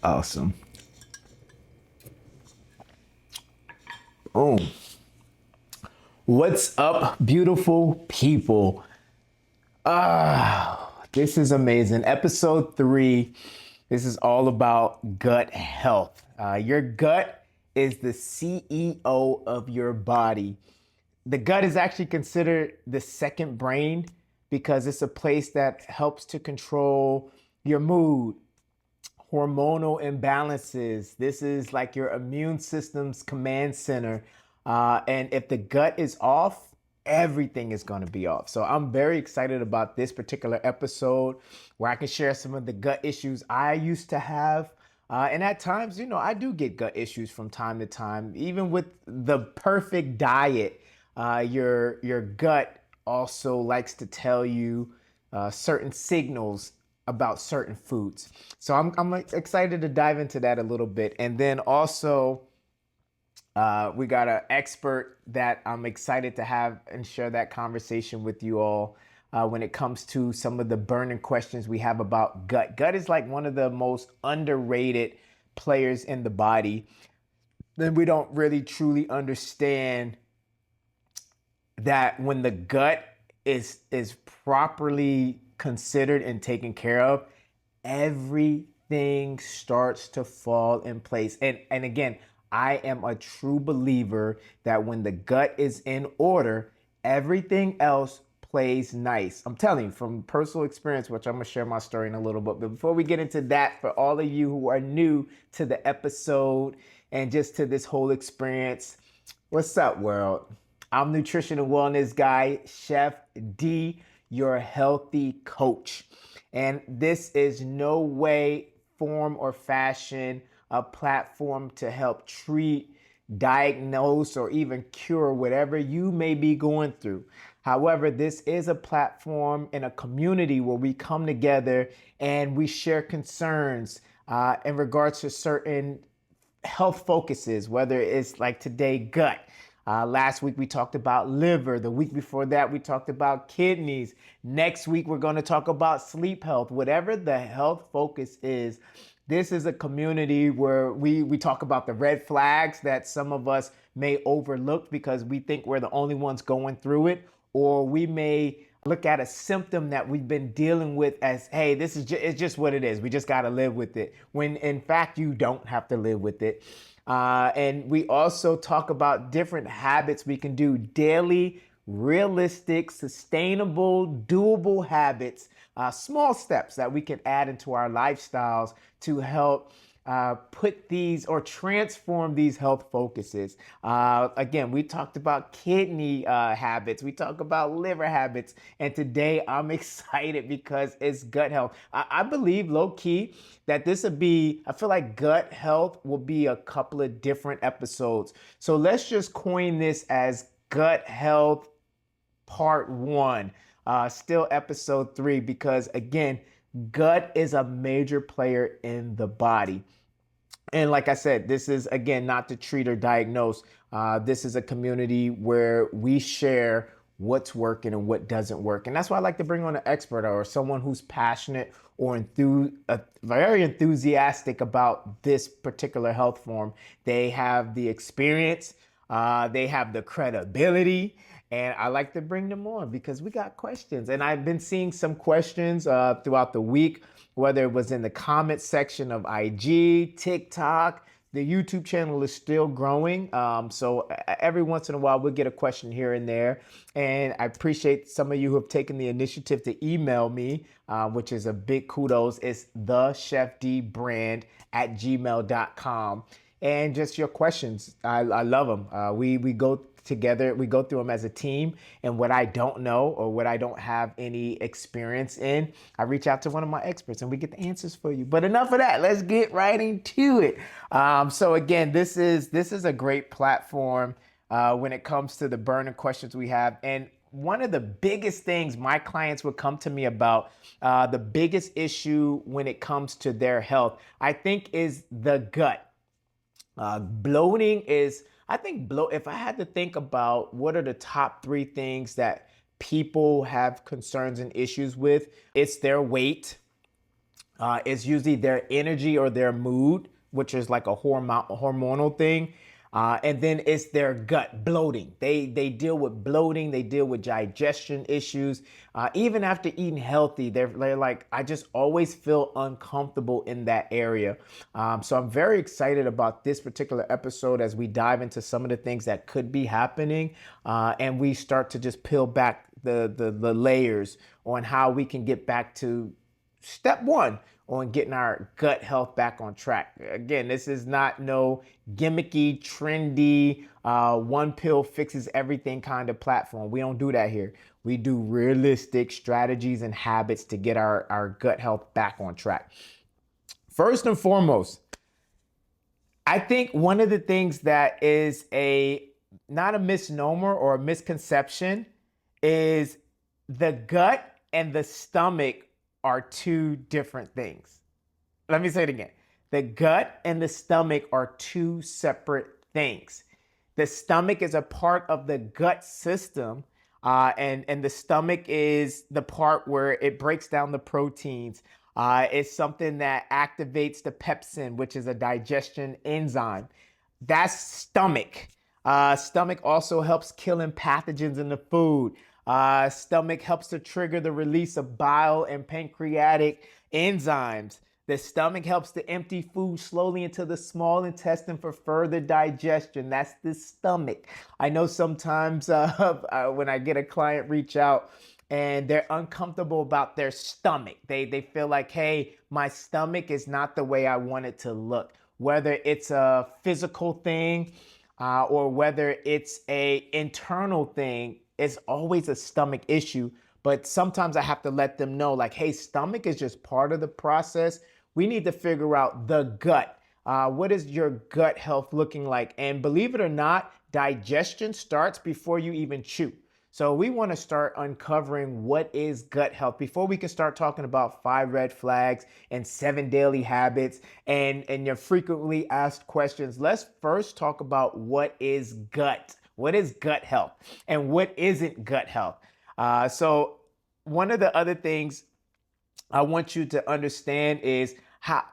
Awesome. Boom. What's up, beautiful people? This is amazing. Episode 3. This is all about gut health. Your gut is the CEO of your body. The gut is actually considered the second brain because it's a place that helps to control your mood, hormonal imbalances. This is like your immune system's command center. And if the gut is off, everything is going to be off. So I'm very excited about this particular episode where I can share some of the gut issues I used to have. And at times, I do get gut issues from time to time. Even with the perfect diet, your gut also likes to tell you certain signals about certain foods. So I'm excited to dive into that a little bit. And then also, we got an expert that I'm excited to have and share that conversation with you all when it comes to some of the burning questions we have about gut. Gut is like one of the most underrated players in the body. Then we don't really truly understand that when the gut is properly considered and taken care of, everything starts to fall in place. And again, I am a true believer that when the gut is in order, everything else plays nice. I'm telling you from personal experience, which I'm gonna share my story in a little bit. But before we get into that, for all of you who are new to the episode and just to this whole experience, what's up, world? I'm nutrition and wellness guy, Chef D, your healthy coach. And this is no way, form, or fashion a platform to help treat, diagnose, or even cure whatever you may be going through. However, this is a platform and a community where we come together and we share concerns in regards to certain health focuses, whether it's like today, gut. Last week we talked about liver. The week before that we talked about kidneys. Next week we're going to talk about sleep health. Whatever the health focus is, this is a community where we talk about the red flags that some of us may overlook because we think we're the only ones going through it, or we may look at a symptom that we've been dealing with as, hey, this is it's just what it is. We just got to live with it. When in fact, you don't have to live with it. And we also talk about different habits we can do daily, realistic, sustainable, doable habits, small steps that we can add into our lifestyles to help put these or transform these health focuses. Again, we talked about kidney habits, we talk about liver habits, and today I'm excited because it's gut health. I believe low key that this would be, I feel like gut health will be a couple of different episodes. So let's just coin this as gut health part 1, still episode 3, because again, gut is a major player in the body. And like I said, this is, again, not to treat or diagnose. This is a community where we share what's working and what doesn't work. And that's why I like to bring on an expert or someone who's passionate or very enthusiastic about this particular health form. They have the experience, they have the credibility, and I like to bring them on because we got questions. And I've been seeing some questions throughout the week, whether it was in the comment section of IG, TikTok. The YouTube channel is still growing. So every once in a while, we'll get a question here and there. And I appreciate some of you who have taken the initiative to email me, which is a big kudos. It's thechefdbrand@gmail.com. And just your questions. I love them. We go together, we go through them as a team, and what I don't know or what I don't have any experience in, I reach out to one of my experts and we get the answers for you. But enough of that, let's get right into it. So again, this is a great platform when it comes to the burning questions we have. And one of the biggest things my clients would come to me about, the biggest issue when it comes to their health, I think, is the gut. Bloating is, I think, if I had to think about what are the top 3 things that people have concerns and issues with, it's their weight, It's usually their energy or their mood, which is like a hormonal thing. And then it's their gut bloating. They deal with bloating. They deal with digestion issues. Even after eating healthy, they're like, I just always feel uncomfortable in that area. So I'm very excited about this particular episode as we dive into some of the things that could be happening, and we start to just peel back the layers on how we can get back to step one on getting our gut health back on track. Again, this is not no gimmicky, trendy, one pill fixes everything kind of platform. We don't do that here. We do realistic strategies and habits to get our gut health back on track. First and foremost, I think one of the things that is not a misnomer or a misconception is the gut and the stomach are two different things. Let me say it again. The gut and the stomach are two separate things. The stomach is a part of the gut system, and the stomach is the part where it breaks down the proteins. It's something that activates the pepsin, which is a digestion enzyme. That's stomach. Stomach also helps killing pathogens in the food. Stomach helps to trigger the release of bile and pancreatic enzymes. The stomach helps to empty food slowly into the small intestine for further digestion. That's the stomach. I know sometimes when I get a client reach out and they're uncomfortable about their stomach, they feel like, hey, my stomach is not the way I want it to look. Whether it's a physical thing or whether it's a internal thing, it's always a stomach issue. But sometimes I have to let them know, like, hey, stomach is just part of the process. We need to figure out the gut. What is your gut health looking like? And believe it or not, digestion starts before you even chew. So we want to start uncovering what is gut health before we can start talking about 5 red flags and 7 daily habits and your frequently asked questions. Let's first talk about what is gut. What is gut health and what isn't gut health? So one of the other things I want you to understand is how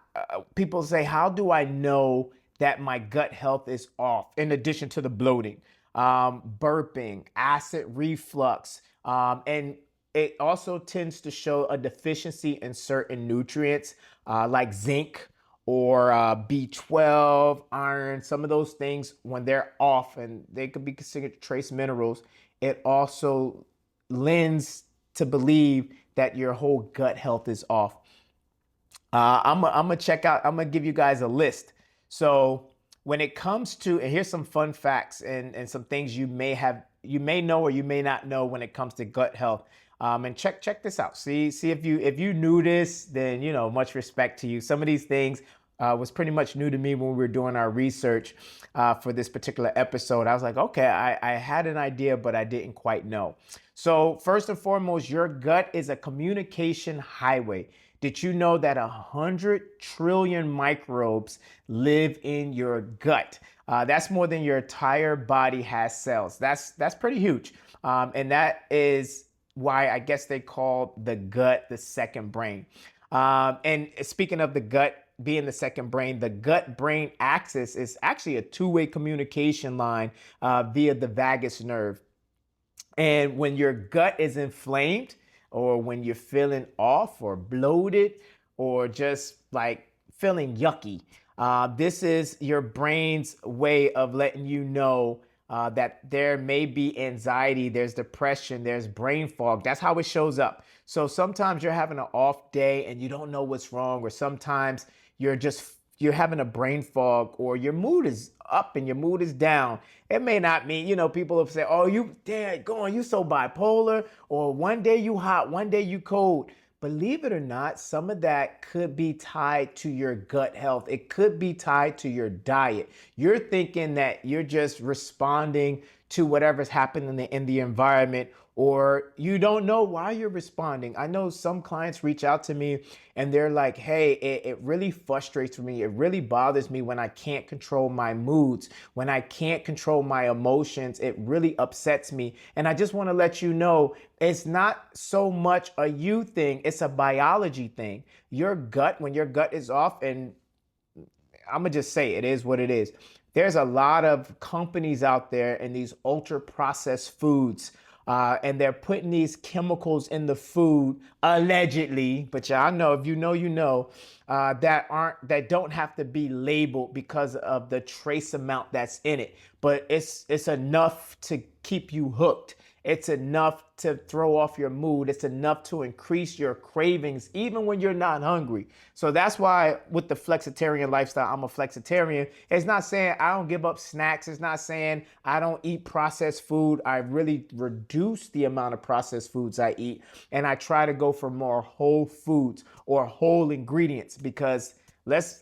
people say, how do I know that my gut health is off in addition to the bloating, burping, acid reflux, and it also tends to show a deficiency in certain nutrients like zinc or B12, iron, some of those things when they're off and they could be considered trace minerals. It also lends to believe that your whole gut health is off. I'm gonna give you guys a list. So when it comes to, and here's some fun facts and some things you may know or you may not know when it comes to gut health. And check this out. See if you knew this, then much respect to you. Some of these things was pretty much new to me when we were doing our research for this particular episode. I was like, okay, I had an idea, but I didn't quite know. So first and foremost, your gut is a communication highway. Did you know that 100 trillion microbes live in your gut? That's more than your entire body has cells. That's pretty huge. And that is why I guess they call the gut the second brain. And speaking of the gut being the second brain, the gut-brain axis is actually a two-way communication line via the vagus nerve. And when your gut is inflamed, or when you're feeling off or bloated or just like feeling yucky, this is your brain's way of letting you know that there may be anxiety, there's depression, there's brain fog. That's how it shows up. So sometimes you're having an off day and you don't know what's wrong, or sometimes you're having a brain fog, or your mood is up and your mood is down. It may not mean, people have said, oh, you so bipolar, or one day you hot, one day you cold. Believe it or not, some of that could be tied to your gut health. It could be tied to your diet. You're thinking that you're just responding to whatever's happening in the environment, or you don't know why you're responding. I know some clients reach out to me and they're like, hey, it really frustrates me. It really bothers me when I can't control my moods, when I can't control my emotions. It really upsets me. And I just want to let you know, it's not so much a you thing, it's a biology thing. Your gut, when your gut is off, and I'm gonna just say it is what it is. There's a lot of companies out there in these ultra processed foods, and they're putting these chemicals in the food allegedly. But y'all know, if you know, you know, that don't have to be labeled because of the trace amount that's in it. But it's enough to keep you hooked. It's enough to throw off your mood. It's enough to increase your cravings, even when you're not hungry. So that's why with the flexitarian lifestyle, I'm a flexitarian. It's not saying I don't give up snacks. It's not saying I don't eat processed food. I really reduce the amount of processed foods I eat. And I try to go for more whole foods or whole ingredients, because let's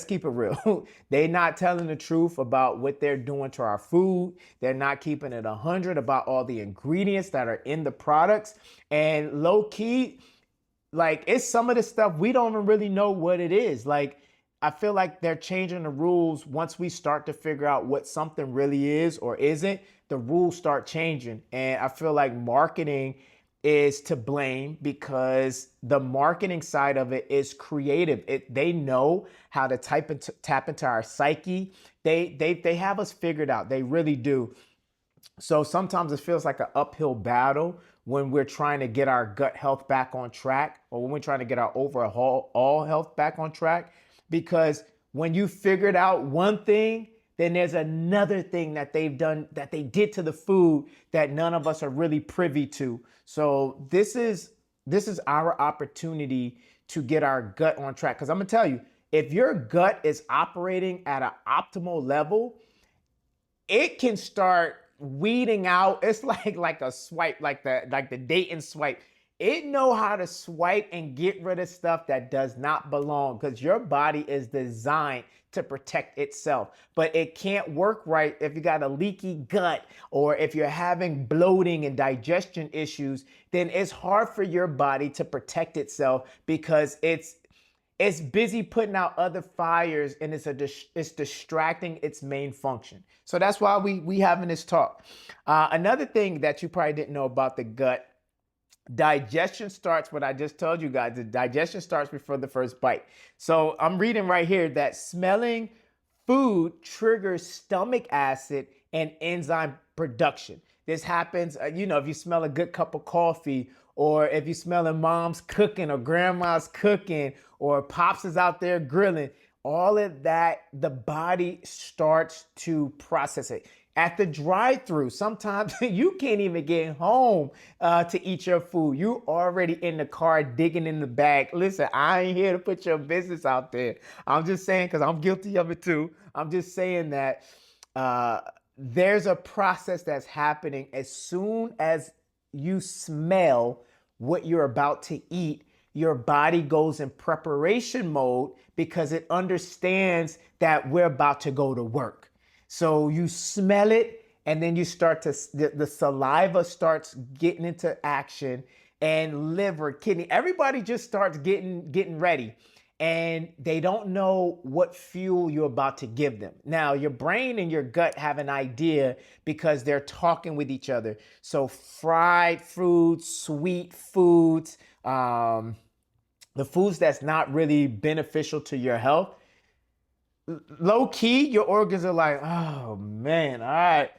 keep it real. They're not telling the truth about what they're doing to our food. They're not keeping it 100 about all the ingredients that are in the products. And low key, like, it's some of the stuff we don't even really know what it is. Like, I feel like they're changing the rules once we start to figure out what something really is or isn't. The rules start changing. And I feel like marketing is to blame, because the marketing side of it is creative. They know how to tap into our psyche. They have us figured out. They really do. So sometimes it feels like an uphill battle when we're trying to get our gut health back on track, or when we're trying to get our overall health back on track. Because when you figured out one thing, then there's another thing that they've done, that they did to the food, that none of us are really privy to. So this is our opportunity to get our gut on track. Because I'm gonna tell you, if your gut is operating at an optimal level, it can start weeding out. It's like a swipe, like the date and swipe. It know how to swipe and get rid of stuff that does not belong, because your body is designed to protect itself. But it can't work right if you got a leaky gut, or if you're having bloating and digestion issues. Then it's hard for your body to protect itself, because it's busy putting out other fires, and it's distracting its main function. So that's why we having this talk. Another thing that you probably didn't know about the gut: digestion starts, what I just told you guys, the digestion starts before the first bite. So I'm reading right here that smelling food triggers stomach acid and enzyme production. This happens, if you smell a good cup of coffee, or if you smelling mom's cooking or grandma's cooking, or pops is out there grilling, all of that, the body starts to process it. At the drive-thru, sometimes you can't even get home to eat your food. You already in the car digging in the bag. Listen, I ain't here to put your business out there. I'm just saying, because I'm guilty of it too. I'm just saying that there's a process that's happening. As soon as you smell what you're about to eat, your body goes in preparation mode, because it understands that we're about to go to work. So you smell it, and then you start to, the saliva starts getting into action, and liver, kidney, everybody just starts getting ready. And they don't know what fuel you're about to give them. Now, your brain and your gut have an idea, because they're talking with each other. So fried foods, sweet foods, the foods that's not really beneficial to your health, low key, your organs are like, oh man, all right.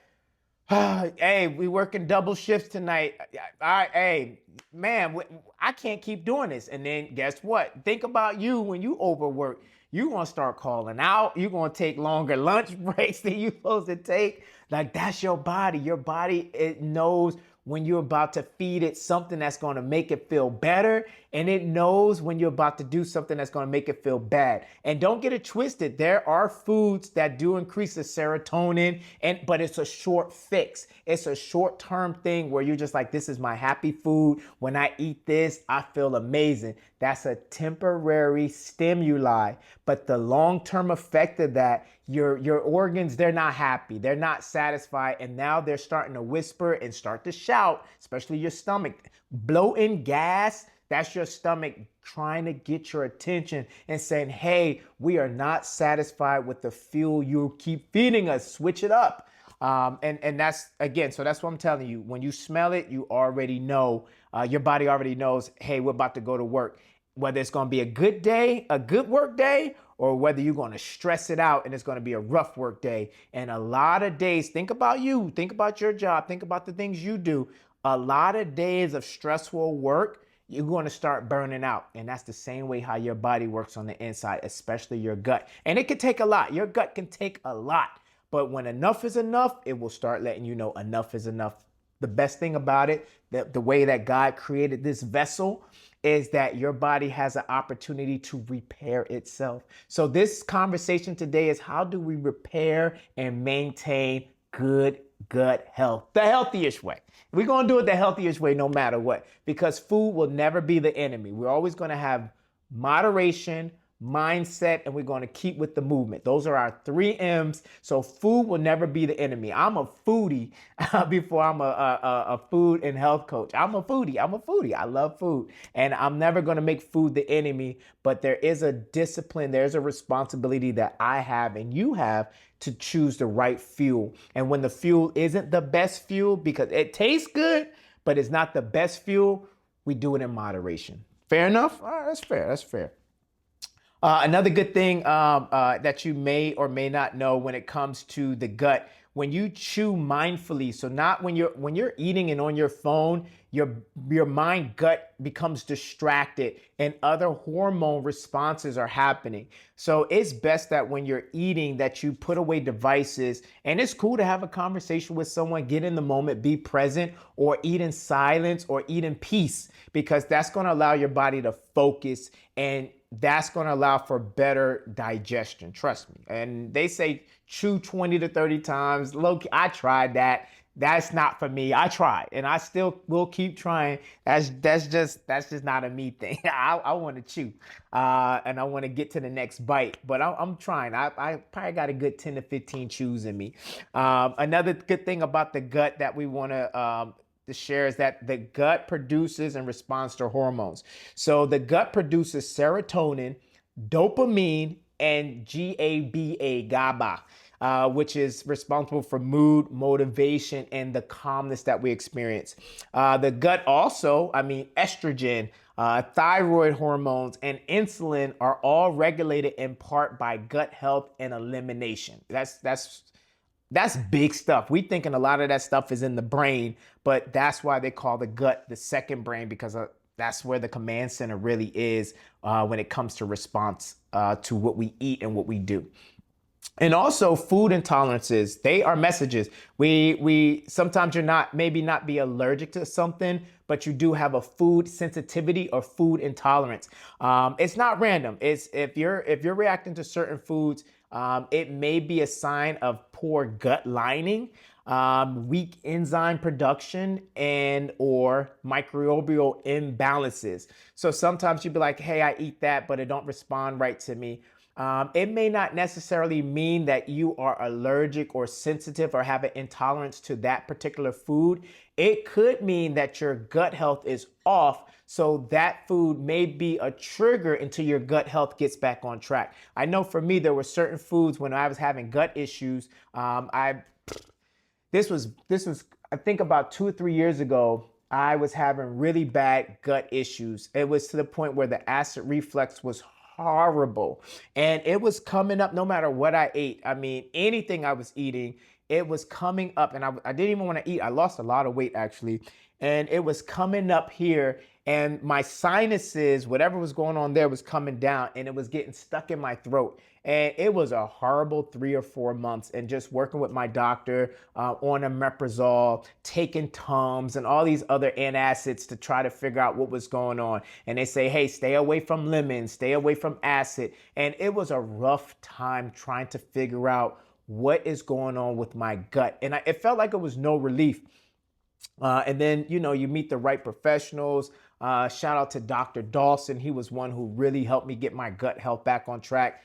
Hey, we working double shifts tonight. All right, hey, man, I can't keep doing this. And then guess what? Think about you when you overwork. You're going to start calling out. You're going to take longer lunch breaks than you're supposed to take. Like, that's your body. Your body, it knows when you're about to feed it something that's going to make it feel better, and it knows when you're about to do something that's going to make it feel bad. And don't get it twisted. There are foods that do increase the serotonin, but it's a short fix. It's a short-term thing where you're just like, this is my happy food. When I eat this, I feel amazing. That's a temporary stimuli, but the long-term effect of that, your organs, they're not happy, they're not satisfied, and now they're starting to whisper and start to shout, especially your stomach. Bloating, gas, that's your stomach trying to get your attention and saying, hey, we are not satisfied with the fuel you keep feeding us, switch it up. And that's, again, so that's what I'm telling you. When you smell it, you already know, your body already knows, hey, we're about to go to work. Whether it's going to be a good day, a good work day, or whether you're going to stress it out and it's going to be a rough work day. And a lot of days, think about you, think about your job, think about the things you do. A lot of days of stressful work, you're going to start burning out. And that's the same way how your body works on the inside, especially your gut. And it can take a lot. Your gut can take a lot. But when enough is enough, it will start letting you know enough is enough. The best thing about it, the way that God created this vessel, is that your body has an opportunity to repair itself. So this conversation today is, how do we repair and maintain good gut health the healthiest way? We're going to do it the healthiest way no matter what, because food will never be the enemy. We're always going to have moderation, mindset, and we're going to keep with the movement. Those are our 3 M's. So food will never be the enemy. I'm a foodie before I'm a food and health coach. I'm a foodie. I love food, and I'm never going to make food the enemy. But there is a discipline, there's a responsibility that I have and you have to choose the right fuel. And when the fuel isn't the best fuel, because it tastes good, but it's not the best fuel, we do it in moderation. Fair enough? All right, that's fair. That's fair. Another good thing that you may or may not know when it comes to the gut, when you chew mindfully, so not when you're eating and on your phone, your mind gut becomes distracted and other hormone responses are happening. So it's best that when you're eating that you put away devices, and it's cool to have a conversation with someone, get in the moment, be present, or eat in silence or eat in peace, because that's going to allow your body to focus, and that's going to allow for better digestion. Trust me. And they say chew 20 to 30 times. Look, I tried that. That's not for me. I tried, and I still will keep trying. That's just not a me thing. I want to chew, and I want to get to the next bite. But I'm trying. I probably got a good 10 to 15 chews in me. Another good thing about the gut that we want to share is that the gut produces and responds to hormones. So the gut produces serotonin, dopamine, and GABA, which is responsible for mood, motivation, and the calmness that we experience. The gut also, estrogen, thyroid hormones, and insulin are all regulated in part by gut health and elimination. That's big stuff. We thinking a lot of that stuff is in the brain, but that's why they call the gut the second brain, because that's where the command center really is when it comes to response to what we eat and what we do. And also food intolerances, they are messages. We sometimes maybe not be allergic to something, but you do have a food sensitivity or food intolerance. It's not random. It's if you're reacting to certain foods, it may be a sign of poor gut lining, weak enzyme production, and or microbial imbalances. So sometimes you'd be like, hey, I eat that, but it don't respond right to me. It may not necessarily mean that you are allergic or sensitive or have an intolerance to that particular food. It could mean that your gut health is off, so that food may be a trigger until your gut health gets back on track. I know for me, there were certain foods when I was having gut issues. This was I think about 2 or 3 years ago. I was having really bad gut issues. It was to the point where the acid reflux was horrible, and it was coming up no matter what I ate. Anything I was eating, it was coming up, and I didn't even want to eat. I lost a lot of weight actually, and it was coming up here, and my sinuses, whatever was going on there, was coming down, and it was getting stuck in my throat. And it was a horrible 3 or 4 months, and just working with my doctor on omeprazole, taking Tums and all these other antacids to try to figure out what was going on. And they say, hey, stay away from lemons, stay away from acid. And it was a rough time trying to figure out what is going on with my gut. And it felt like it was no relief. And then, you meet the right professionals. Shout out to Dr. Dawson. He was one who really helped me get my gut health back on track.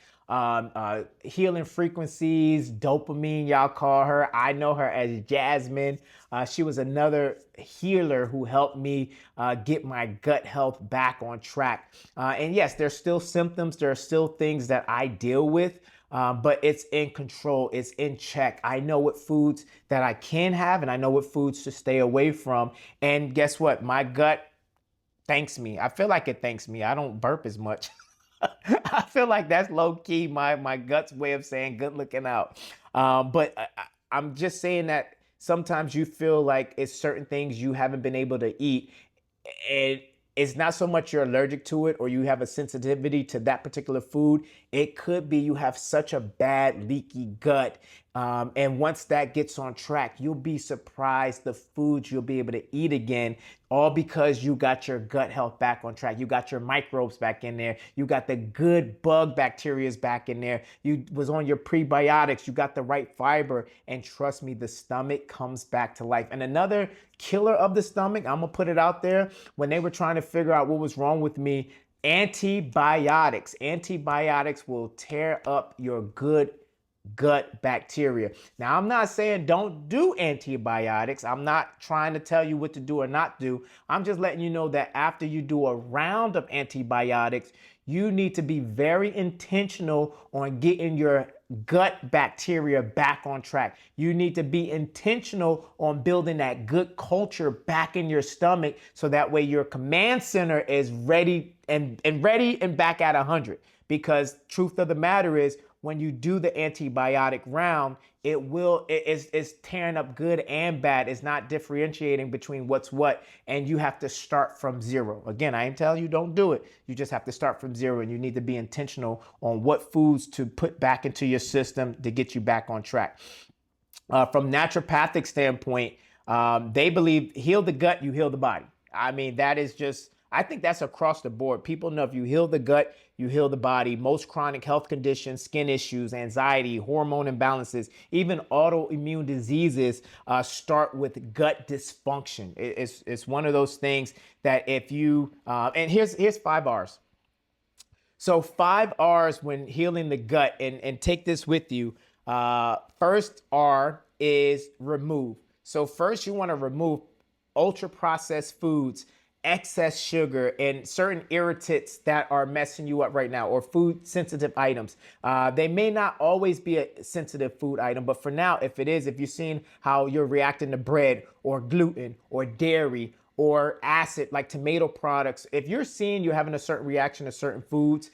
healing frequencies, dopamine, y'all call her. I know her as Jasmine. She was another healer who helped me get my gut health back on track. And yes, there's still symptoms. There are still things that I deal with. But it's in control, it's in check. I know what foods that I can have and I know what foods to stay away from. And guess what? My gut thanks me. I feel like it thanks me. I don't burp as much. I feel like that's low key my gut's way of saying good looking out. I'm just saying that sometimes you feel like it's certain things you haven't been able to eat. And it's not so much you're allergic to it or you have a sensitivity to that particular food. It could be you have such a bad leaky gut. And once that gets on track, you'll be surprised the foods you'll be able to eat again, all because you got your gut health back on track. You got your microbes back in there. You got the good bug bacterias back in there. You was on your prebiotics. You got the right fiber. And trust me, the stomach comes back to life. And another killer of the stomach, I'm gonna put it out there, when they were trying to figure out what was wrong with me, antibiotics. Antibiotics will tear up your good gut bacteria. Now, I'm not saying don't do antibiotics. I'm not trying to tell you what to do or not do. I'm just letting you know that after you do a round of antibiotics, you need to be very intentional on getting your gut bacteria back on track. You need to be intentional on building that good culture back in your stomach so that way your command center is ready and back at 100. Because truth of the matter is, when you do the antibiotic round, it's tearing up good and bad. It's not differentiating between what's what, and you have to start from zero. Again, I ain't telling you don't do it. You just have to start from zero, and you need to be intentional on what foods to put back into your system to get you back on track. From naturopathic standpoint, they believe heal the gut, you heal the body. I mean, that is just, I think that's across the board. People know if you heal the gut, you heal the body. Most chronic health conditions, skin issues, anxiety, hormone imbalances, even autoimmune diseases start with gut dysfunction. It's one of those things that if you, and here's 5 R's. So 5 R's when healing the gut, and take this with you. First R is remove. So first you want to remove ultra processed foods, excess sugar, and certain irritants that are messing you up right now, or food sensitive items. They may not always be a sensitive food item, but for now, if it is, if you're seeing how you're reacting to bread or gluten or dairy or acid like tomato products, if you're seeing you're having a certain reaction to certain foods,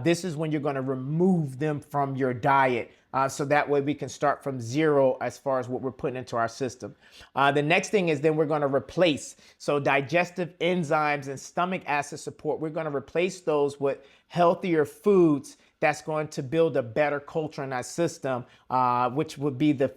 this is when you're going to remove them from your diet. So that way we can start from zero as far as what we're putting into our system. The next thing is then we're going to replace. So digestive enzymes and stomach acid support, we're going to replace those with healthier foods that's going to build a better culture in our system, which would be the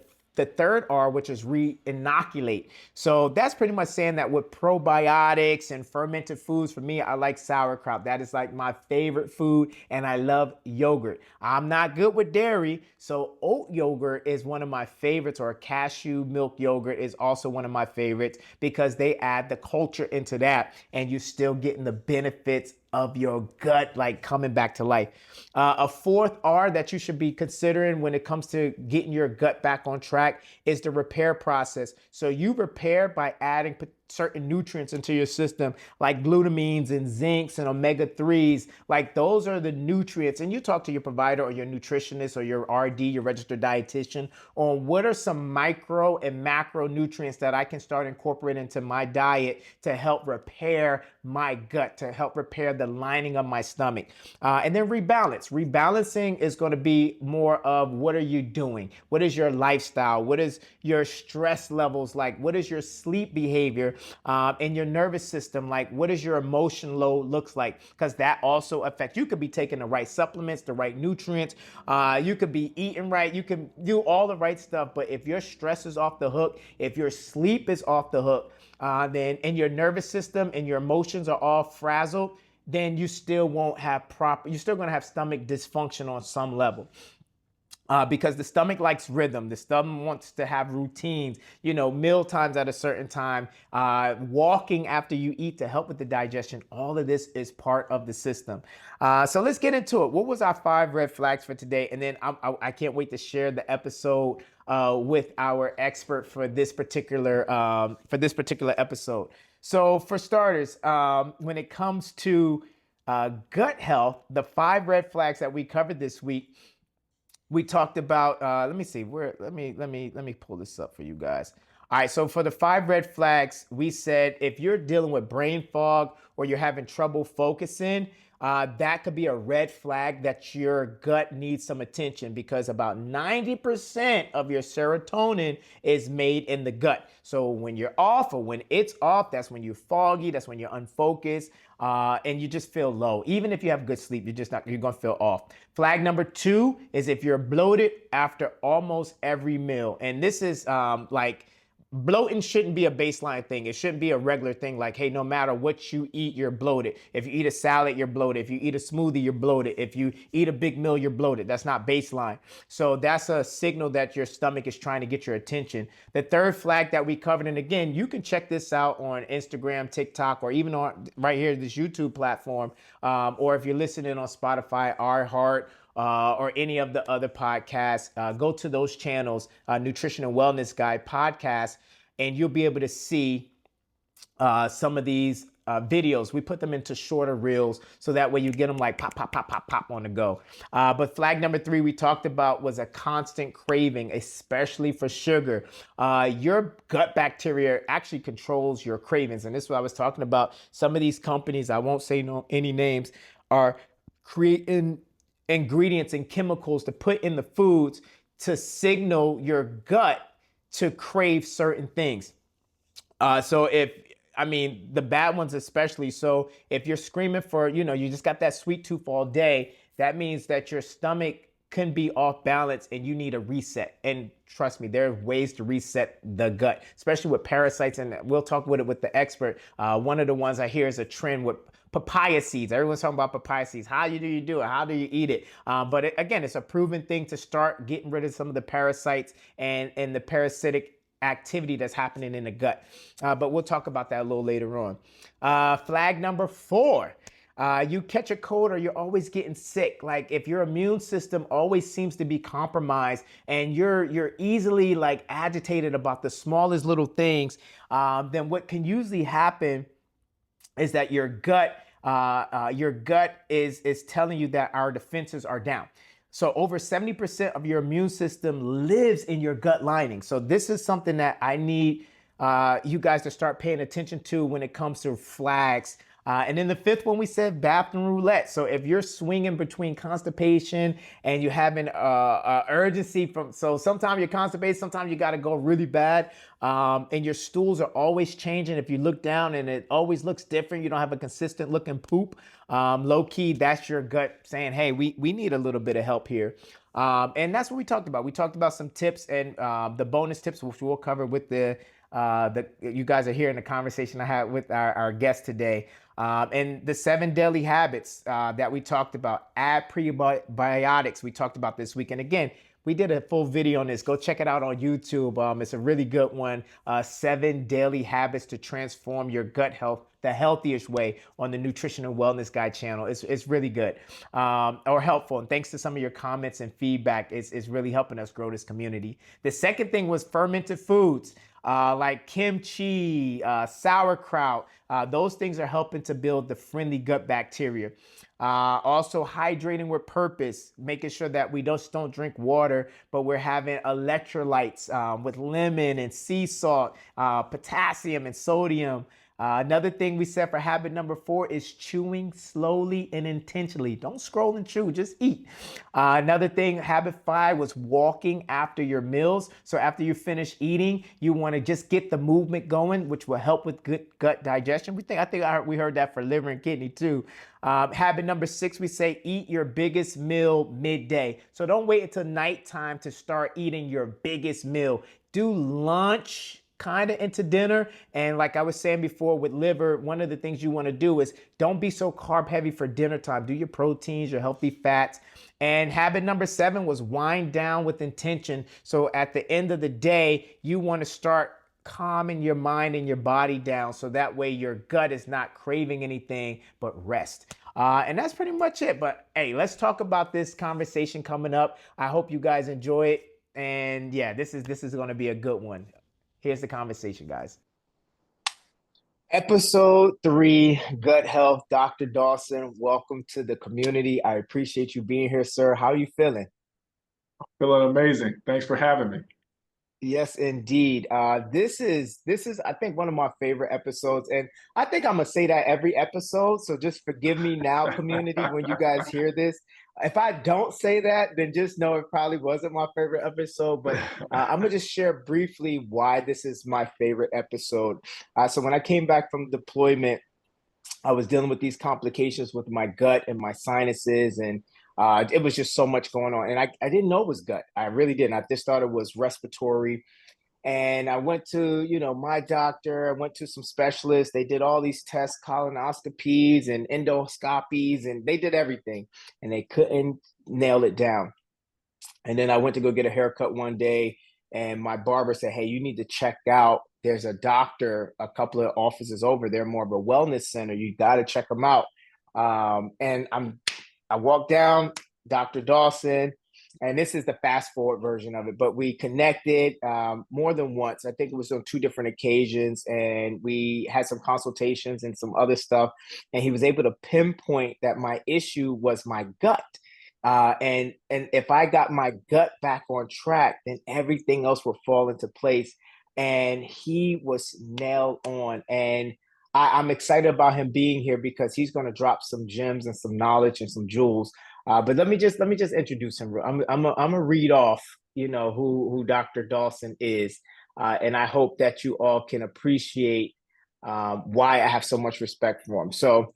third R, which is re-inoculate. So that's pretty much saying that with probiotics and fermented foods, for me, I like sauerkraut. That is like my favorite food, and I love yogurt. I'm not good with dairy, so oat yogurt is one of my favorites, or cashew milk yogurt is also one of my favorites because they add the culture into that, and you're still getting the benefits of your gut like coming back to life. A fourth R that you should be considering when it comes to getting your gut back on track is the repair process. So you repair by adding certain nutrients into your system like glutamines and zincs and omega-3s. Like those are the nutrients. And you talk to your provider or your nutritionist or your RD, your registered dietitian, on what are some micro and macro nutrients that I can start incorporating into my diet to help repair my gut, to help repair the lining of my stomach. And then rebalance. Rebalancing is going to be more of what are you doing? What is your lifestyle? What is your stress levels like? What is your sleep behavior? In your nervous system, like what does your emotion load looks like? Because that also affects, you could be taking the right supplements, the right nutrients, you could be eating right, you can do all the right stuff, but if your stress is off the hook, if your sleep is off the hook, then and your nervous system and your emotions are all frazzled, then you still won't have you're still going to have stomach dysfunction on some level. because the stomach likes rhythm. The stomach wants to have routines, meal times at a certain time, walking after you eat to help with the digestion. All of this is part of the system. So let's get into it. What was our 5 red flags for today? And then I can't wait to share the episode with our expert for this particular episode. So for starters, when it comes to gut health, the 5 red flags that we covered this week, we talked about, let me see, let me pull this up for you guys. All right, so for the 5 red flags, we said if you're dealing with brain fog or you're having trouble focusing, that could be a red flag that your gut needs some attention, because about 90% of your serotonin is made in the gut. So when you're off, or when it's off, that's when you're foggy, that's when you're unfocused, and you just feel low. Even if you have good sleep, you're gonna feel off. Flag number 2 is if you're bloated after almost every meal. And this is bloating shouldn't be a baseline thing. It shouldn't be a regular thing like, hey, no matter what you eat, you're bloated. If you eat a salad, you're bloated. If you eat a smoothie, you're bloated. If you eat a big meal, you're bloated. That's not baseline. So that's a signal that your stomach is trying to get your attention. The third flag that we covered, and again, you can check this out on Instagram, TikTok, or even on right here, this YouTube platform, or if you're listening on Spotify, iHeart, or any of the other podcasts, go to those channels, Nutrition and Wellness Guy podcast, and you'll be able to see some of these videos. We put them into shorter reels so that way you get them like pop, pop, pop, pop, pop on the go. But flag number 3 we talked about was a constant craving, especially for sugar. Your gut bacteria actually controls your cravings. And this is what I was talking about. Some of these companies, I won't say any names, are creating ingredients and chemicals to put in the foods to signal your gut to crave certain things. So the bad ones especially. So if you're screaming for, you just got that sweet tooth all day, that means that your stomach can be off balance and you need a reset. And trust me, there are ways to reset the gut, especially with parasites. And we'll talk with it with the expert. One of the ones I hear is a trend with papaya seeds. Everyone's talking about papaya seeds. How do you do it? How do you eat it? But again, it's a proven thing to start getting rid of some of the parasites and the parasitic activity that's happening in the gut. But we'll talk about that a little later on. Flag number 4. You catch a cold or you're always getting sick. Like if your immune system always seems to be compromised and you're easily like agitated about the smallest little things, then what can usually happen is that your gut is telling you that our defenses are down. So over 70% of your immune system lives in your gut lining. So this is something that I need you guys to start paying attention to when it comes to flags. And then the 5th one, we said bathroom roulette. So if you're swinging between constipation and you're having urgency so sometimes you're constipated, sometimes you got to go really bad, and your stools are always changing. If you look down and it always looks different, you don't have a consistent looking poop, low key, that's your gut saying, hey, we need a little bit of help here. And that's what we talked about. We talked about some tips and the bonus tips, which we'll cover with you guys are hearing the conversation I had with our guest today. And the 7 daily habits that we talked about. Add prebiotics. We talked about this week. And again, we did a full video on this. Go check it out on YouTube. It's a really good one. 7 daily habits to transform your gut health the healthiest way on the Nutrition and Wellness Guy channel. It's really good or helpful. And thanks to some of your comments and feedback, it's really helping us grow this community. The second thing was fermented foods. Like kimchi, sauerkraut, those things are helping to build the friendly gut bacteria. Also hydrating with purpose, making sure that we just don't drink water, but we're having electrolytes with lemon and sea salt, potassium and sodium. Another thing we said for habit number 4 is chewing slowly and intentionally. Don't scroll and chew, just eat. Another thing, habit 5 was walking after your meals. So after you finish eating, you want to just get the movement going, which will help with good gut digestion. We heard that for liver and kidney too. Habit number 6, we say eat your biggest meal midday. So don't wait until nighttime to start eating your biggest meal. Do lunch kind of into dinner. And like I was saying before with liver, one of the things you want to do is don't be so carb heavy for dinner time. Do your proteins, your healthy fats, And habit number 7 was wind down with intention. So at the end of the day, you want to start calming your mind and your body down so that way your gut is not craving anything but rest. And that's pretty much it. But hey, let's talk about this conversation coming up. I hope you guys enjoy it. And yeah, this is going to be a good one. Here's the conversation, guys. Episode 3, gut health. Dr. Dawson, welcome to the community. I appreciate you being here, sir. How are you feeling? Feeling amazing. Thanks for having me. Yes, indeed. This is I think one of my favorite episodes, and I think I'm gonna say that every episode. So just forgive me now, community, when you guys hear this. If I don't say that, then just know it probably wasn't my favorite episode. But I'm gonna just share briefly why this is my favorite episode. So when I came back from deployment, I was dealing with these complications with my gut and my sinuses, and it was just so much going on. And I didn't know it was gut. I really didn't. I just thought it was respiratory. And I went to, my doctor. I went to some specialists. They did all these tests, colonoscopies and endoscopies, and they did everything, and they couldn't nail it down. And then I went to go get a haircut one day, and my barber said, "Hey, you need to check out. There's a doctor a couple of offices over there, more of a wellness center. You got to check them out." And I walked down, Dr. Dawson, and this is the fast forward version of it. But we connected more than once. I think it was on 2 different occasions, and we had some consultations and some other stuff. And he was able to pinpoint that my issue was my gut. And if I got my gut back on track, then everything else will fall into place. And he was nailed on. And I'm excited about him being here because he's going to drop some gems and some knowledge and some jewels. But let me just introduce him. I'm gonna read off, who Dr. Dawson is, and I hope that you all can appreciate why I have so much respect for him. So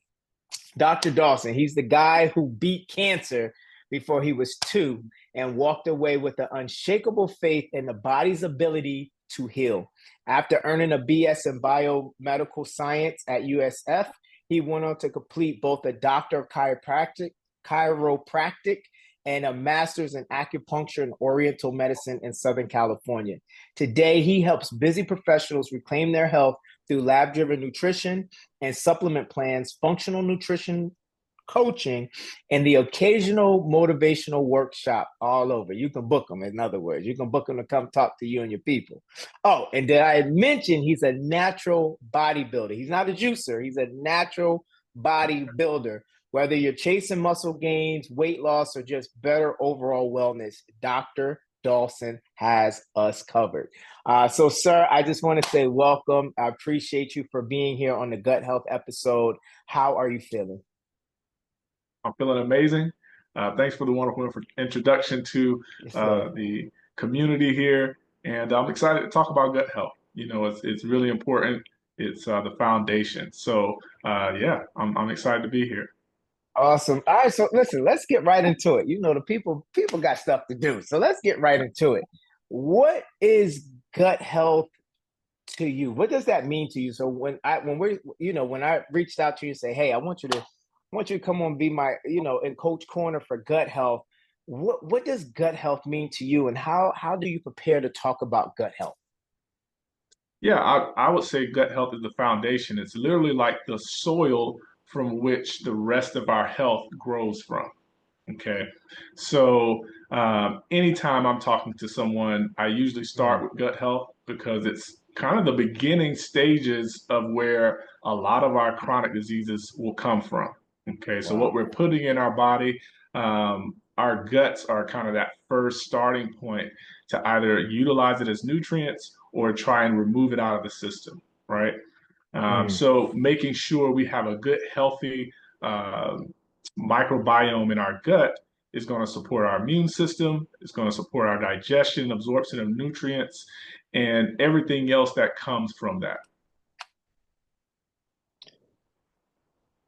Dr. Dawson, he's the guy who beat cancer before he was 2 and walked away with an unshakable faith in the body's ability to heal. After earning a BS in biomedical science at USF, he went on to complete both a doctor of chiropractic and a master's in acupuncture and oriental medicine in Southern California. Today, he helps busy professionals reclaim their health through lab-driven nutrition and supplement plans, functional nutrition coaching, and the occasional motivational workshop all over. You can book them, in other words. You can book them to come talk to you and your people. Oh, and did I mention he's a natural bodybuilder? He's not a juicer. He's a natural bodybuilder. Whether you're chasing muscle gains, weight loss, or just better overall wellness, Dr. Dawson has us covered. So, sir, I just want to say welcome. I appreciate you for being here on the Gut Health episode. How are you feeling? I'm feeling amazing. Thanks for the wonderful introduction to Yes, sir. the community here, and I'm excited to talk about gut health. It's really important. It's the foundation. So yeah, I'm excited to be here. Awesome. All right, so listen, let's get right into it. The people got stuff to do. So let's get right into it. What is gut health to you? What does that mean to you? So when I reached out to you and say, "Hey, I want you to come on, be my, in coach corner for gut health." What does gut health mean to you, and how do you prepare to talk about gut health? Yeah, I would say gut health is the foundation. It's literally like the soil from which the rest of our health grows from. Okay. So anytime I'm talking to someone, I usually start Mm, with gut health because it's kind of the beginning stages of where a lot of our chronic diseases will come from. Okay. So what wow. we're putting in our body, our guts are kind of that first starting point to either utilize it as nutrients or try and remove it out of the system. Right. Mm. So making sure we have a good, healthy microbiome in our gut is going to support our immune system, it's going to support our digestion, absorption of nutrients, and everything else that comes from that.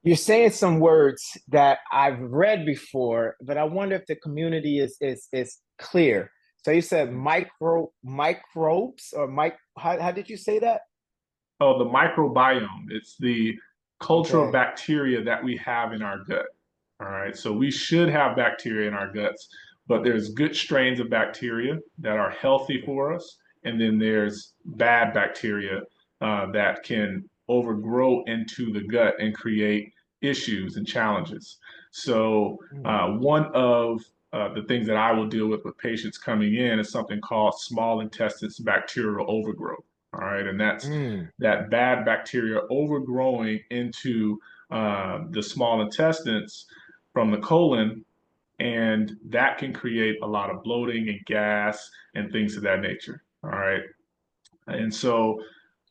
You're saying some words that I've read before, but I wonder if the community is clear. So you said microbes or how did you say that? Oh, the microbiome, it's the cultural Okay. bacteria that we have in our gut. All right. So we should have bacteria in our guts, but there's good strains of bacteria that are healthy for us. And then there's bad bacteria that can overgrow into the gut and create issues and challenges. So Mm, one of the things that I will deal with patients coming in is something called small intestines bacterial overgrowth. All right. And that's mm. that bad bacteria overgrowing into the small intestines from the colon, and that can create a lot of bloating and gas and things of that nature. All right. And so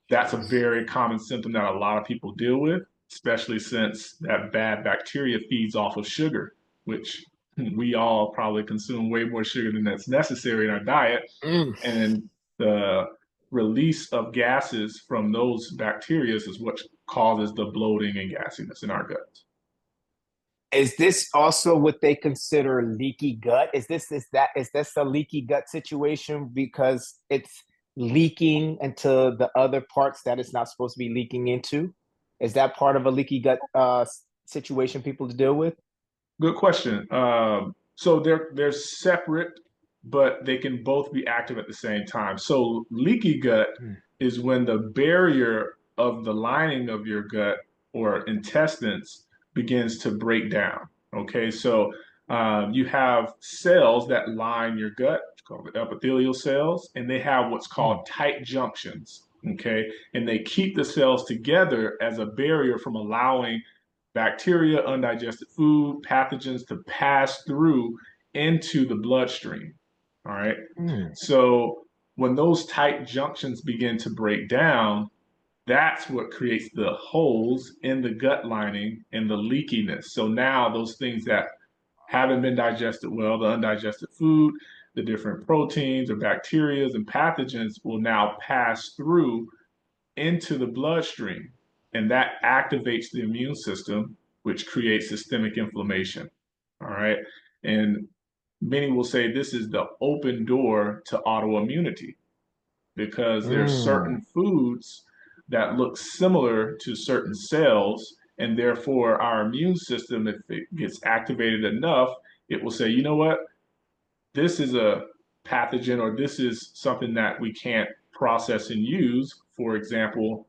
that's a Jeez. very common symptom that a lot of people deal with, especially since that bad bacteria feeds off of sugar, which we all probably consume way more sugar than that's necessary in our diet. Mm. And the release of gases from those bacteria is what causes the bloating and gassiness in our guts. Is this also what they consider leaky gut? Is this a leaky gut situation because it's leaking into the other parts that it's not supposed to be leaking into? Is that part of a leaky gut situation people to deal with? Good question. So they're separate, but they can both be active at the same time. So leaky gut Mm, is when the barrier of the lining of your gut or intestines begins to break down. Okay, so you have cells that line your gut, called epithelial cells, and they have what's mm, called tight junctions. Okay, and they keep the cells together as a barrier from allowing bacteria, undigested food, pathogens to pass through into the bloodstream. All right. mm, So when those tight junctions begin to break down, that's what creates the holes in the gut lining and the leakiness. So now those things that haven't been digested well, the undigested food, the different proteins or bacteria and pathogens will now pass through into the bloodstream, and that activates the immune system, which creates systemic inflammation. All right. And many will say this is the open door to autoimmunity because there's mm, certain foods that look similar to certain cells, and therefore our immune system, if it gets activated enough, it will say, you know what, this is a pathogen or this is something that we can't process and use. For example,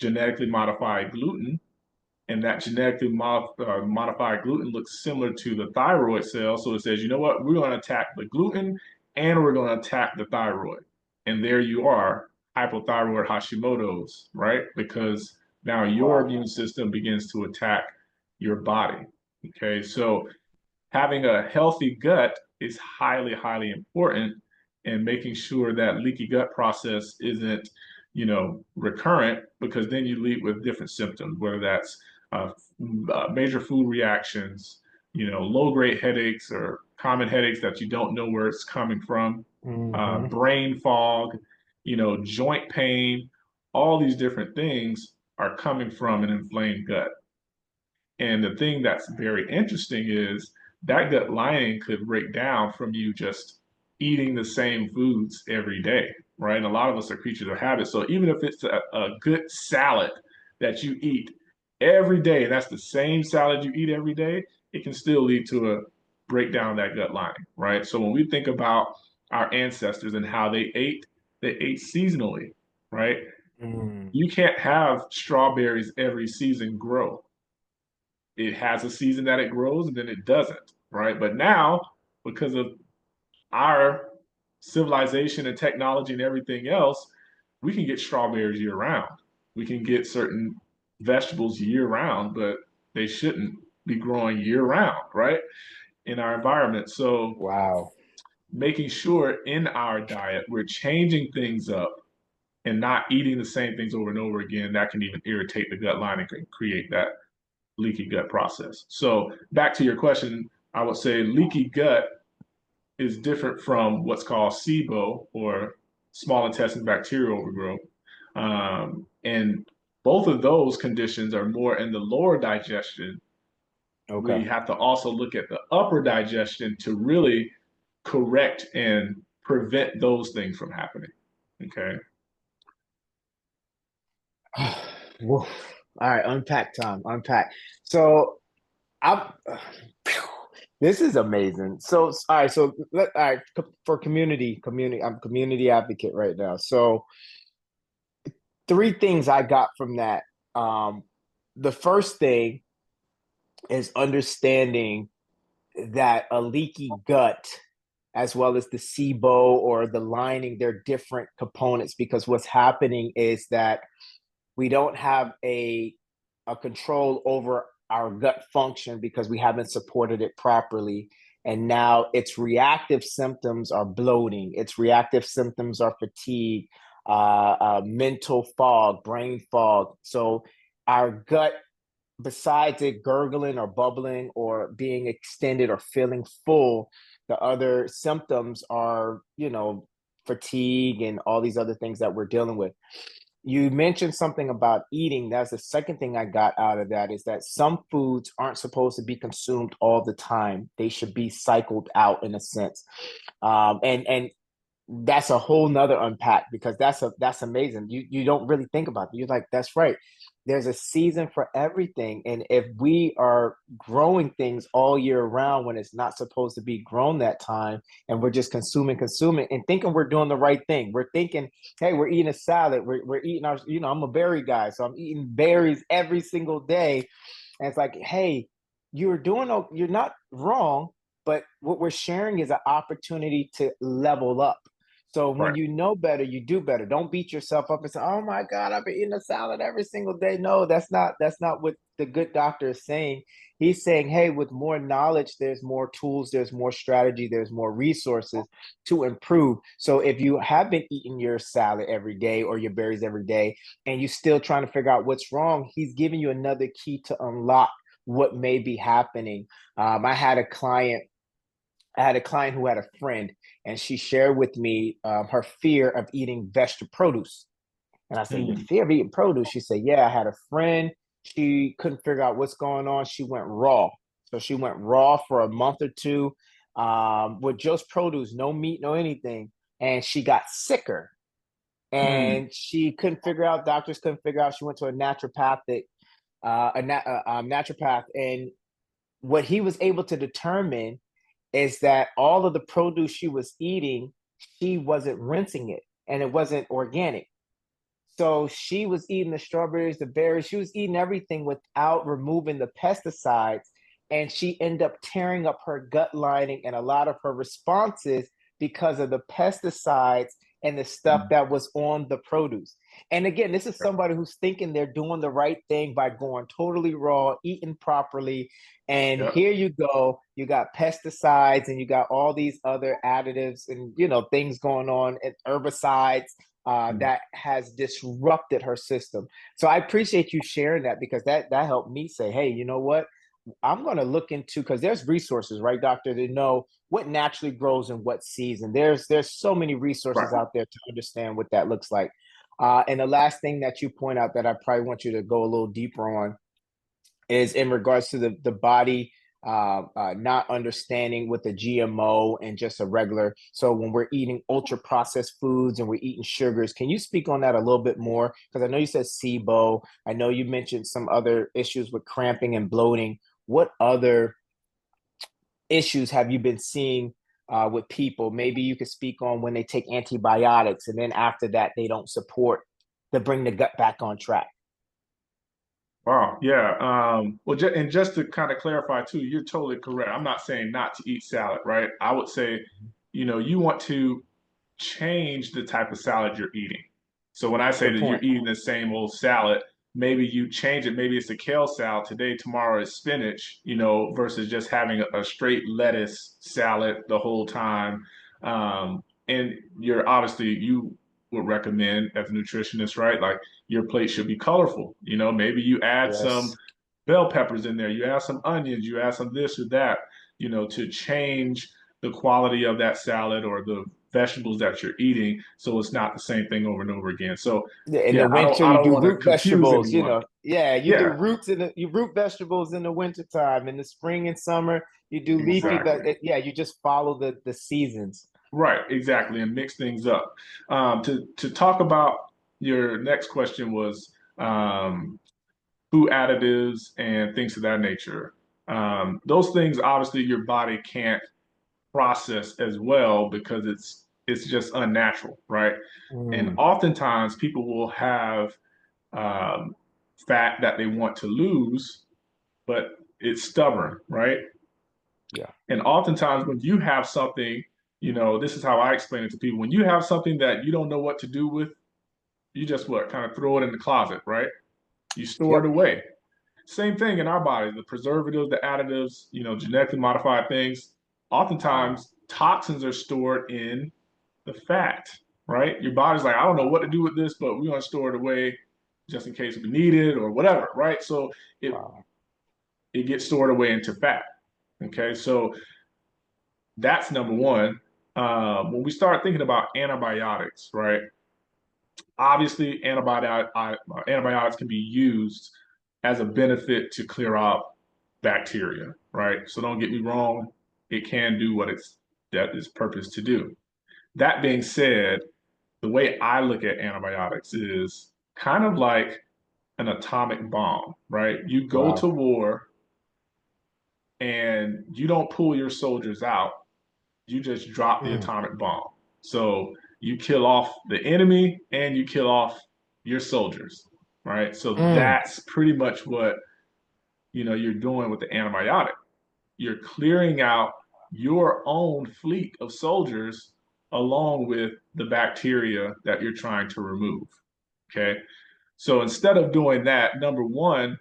genetically modified gluten. And that modified gluten looks similar to the thyroid cell. So it says, you know what, we're going to attack the gluten and we're going to attack the thyroid. And there you are, hypothyroid Hashimoto's, right? Because now your wow. immune system begins to attack your body. Okay, so having a healthy gut is highly, highly important, and making sure that leaky gut process isn't, recurrent, because then you lead with different symptoms, whether that's uh, major food reactions, low grade headaches or common headaches that you don't know where it's coming from, Hmm. brain fog, joint pain, all these different things are coming from an inflamed gut. And the thing that's very interesting is that gut lining could break down from you just eating the same foods every day, right? And a lot of us are creatures of habit. So even if it's a good salad that you eat every day, and that's the same salad you eat every day, it can still lead to a breakdown of that gut lining, right? So when we think about our ancestors and how they ate seasonally, right? Mm. You can't have strawberries every season grow. It has a season that it grows and then it doesn't, right? But now, because of our civilization and technology and everything else, we can get strawberries year round. We can get certain vegetables year round, but they shouldn't be growing year round, right? In our environment. So Wow. making sure in our diet we're changing things up and not eating the same things over and over again, that can even irritate the gut lining and create that leaky gut process. So back to your question, I would say leaky gut is different from what's called SIBO, or small intestine bacterial overgrowth. And both of those conditions are more in the lower digestion. Okay. We have to also look at the upper digestion to really correct and prevent those things from happening. Okay. Woof. All right, unpack time, unpack. So I'm this is amazing. So, all right. So, all right. For community, I'm a community advocate right now. So, three things I got from that. Um, the first thing is understanding that a leaky gut, as well as the SIBO or the lining, they're different components because what's happening is that we don't have a control over our gut function because we haven't supported it properly. And now its reactive symptoms are bloating, its reactive symptoms are fatigue, mental fog, brain fog. So our gut, besides it gurgling or bubbling or being extended or feeling full, the other symptoms are, fatigue and all these other things that we're dealing with. You mentioned something about eating. That's the second thing I got out of that is that some foods aren't supposed to be consumed all the time. They should be cycled out in a sense. And that's a whole nother unpack because that's amazing. You don't really think about it. You're like, that's right. There's a season for everything. And if we are growing things all year round when it's not supposed to be grown that time, and we're just consuming, and thinking we're doing the right thing. We're thinking, hey, we're eating a salad. We're eating our, I'm a berry guy, so I'm eating berries every single day. And it's like, hey, you're not wrong, but what we're sharing is an opportunity to level up. So when Right. you know better, you do better. Don't beat yourself up and say, "Oh my God, I've been eating a salad every single day." No, that's not what the good doctor is saying. He's saying, "Hey, with more knowledge, there's more tools, there's more strategy, there's more resources to improve." So if you have been eating your salad every day or your berries every day, and you're still trying to figure out what's wrong, he's giving you another key to unlock what may be happening. I had a client who had a friend, and she shared with me her fear of eating vegetable produce. And I said, "Your Mm, fear of eating produce?" She said, "Yeah, I had a friend. She couldn't figure out what's going on. She went raw. So she went raw for a month or two with just produce, no meat, no anything. And she got sicker. mm, And she couldn't figure out, doctors couldn't figure out. She went to a naturopath. And what he was able to determine is that all of the produce she was eating, she wasn't rinsing it and it wasn't organic. So she was eating the strawberries, the berries, she was eating everything without removing the pesticides. And she ended up tearing up her gut lining and a lot of her responses because of the pesticides and the stuff mm. that was on the produce. And again, this is somebody who's thinking they're doing the right thing by going totally raw, eating properly. And Yep. here you go, you got pesticides and you got all these other additives and things going on and herbicides Mm. that has disrupted her system. So I appreciate you sharing that because that helped me say, hey, you know what? I'm going to look into because there's resources, right, doctor, to know what naturally grows in what season. There's so many resources Right. out there to understand what that looks like. And the last thing that you point out that I probably want you to go a little deeper on is in regards to the body not understanding with the GMO and just a regular. So when we're eating ultra processed foods and we're eating sugars, can you speak on that a little bit more? Because I know you said SIBO. I know you mentioned some other issues with cramping and bloating. What other issues have you been seeing with people? Maybe you could speak on when they take antibiotics and then after that they don't support to bring the gut back on track. Wow. Yeah. Well, and just to kind of clarify too, you're totally correct. I'm not saying not to eat salad, right? I would say, you want to change the type of salad you're eating. So when I say Good that you're point. eating the same old salad, maybe you change it. Maybe it's a kale salad today, tomorrow is spinach, versus just having a straight lettuce salad the whole time. And you're obviously you would recommend as a nutritionist, right? Like your plate should be colorful. Maybe you add some Yes. bell peppers in there, you add some onions, you add some this or that, to change the quality of that salad or the vegetables that you're eating so it's not the same thing over and over again. So Yeah, in yeah, the I don't winter I you don't do want to root confuse vegetables, anyone. Yeah, you do Yeah, roots you root vegetables in the winter time. In the spring and summer, you do leafy, exactly. yeah, you just follow the seasons. Right, exactly, and mix things up. To talk about your next question was food additives and things of that nature. Those things obviously your body can't process as well because it's just unnatural, right? And Mm, oftentimes people will have um, fat that they want to lose, but it's stubborn, right? yeah. And oftentimes when you have something, this is how I explain it to people. When you have something that you don't know what to do with, you just what kind of throw it in the closet, right? You store it Yep. away. Same thing in our body, the preservatives, the additives, genetically modified things. Wow. Oftentimes, toxins are stored in the fat, right? Your body's like, I don't know what to do with this, but we're going to store it away just in case we need it or whatever, right? So it Wow. it gets stored away into fat. Okay, so that's number one. When we start thinking about antibiotics, right? Obviously, antibiotics can be used as a benefit to clear out bacteria, right? So don't get me wrong, it can do what its purpose to do. That being said, the way I look at antibiotics is kind of like an atomic bomb, right? You go to Wow. war and you don't pull your soldiers out, you just drop the Mm, atomic bomb. So you kill off the enemy and you kill off your soldiers, right? So mm, that's pretty much what you're doing with the antibiotic. You're clearing out your own fleet of soldiers along with the bacteria that you're trying to remove. Okay. So instead of doing that, number one,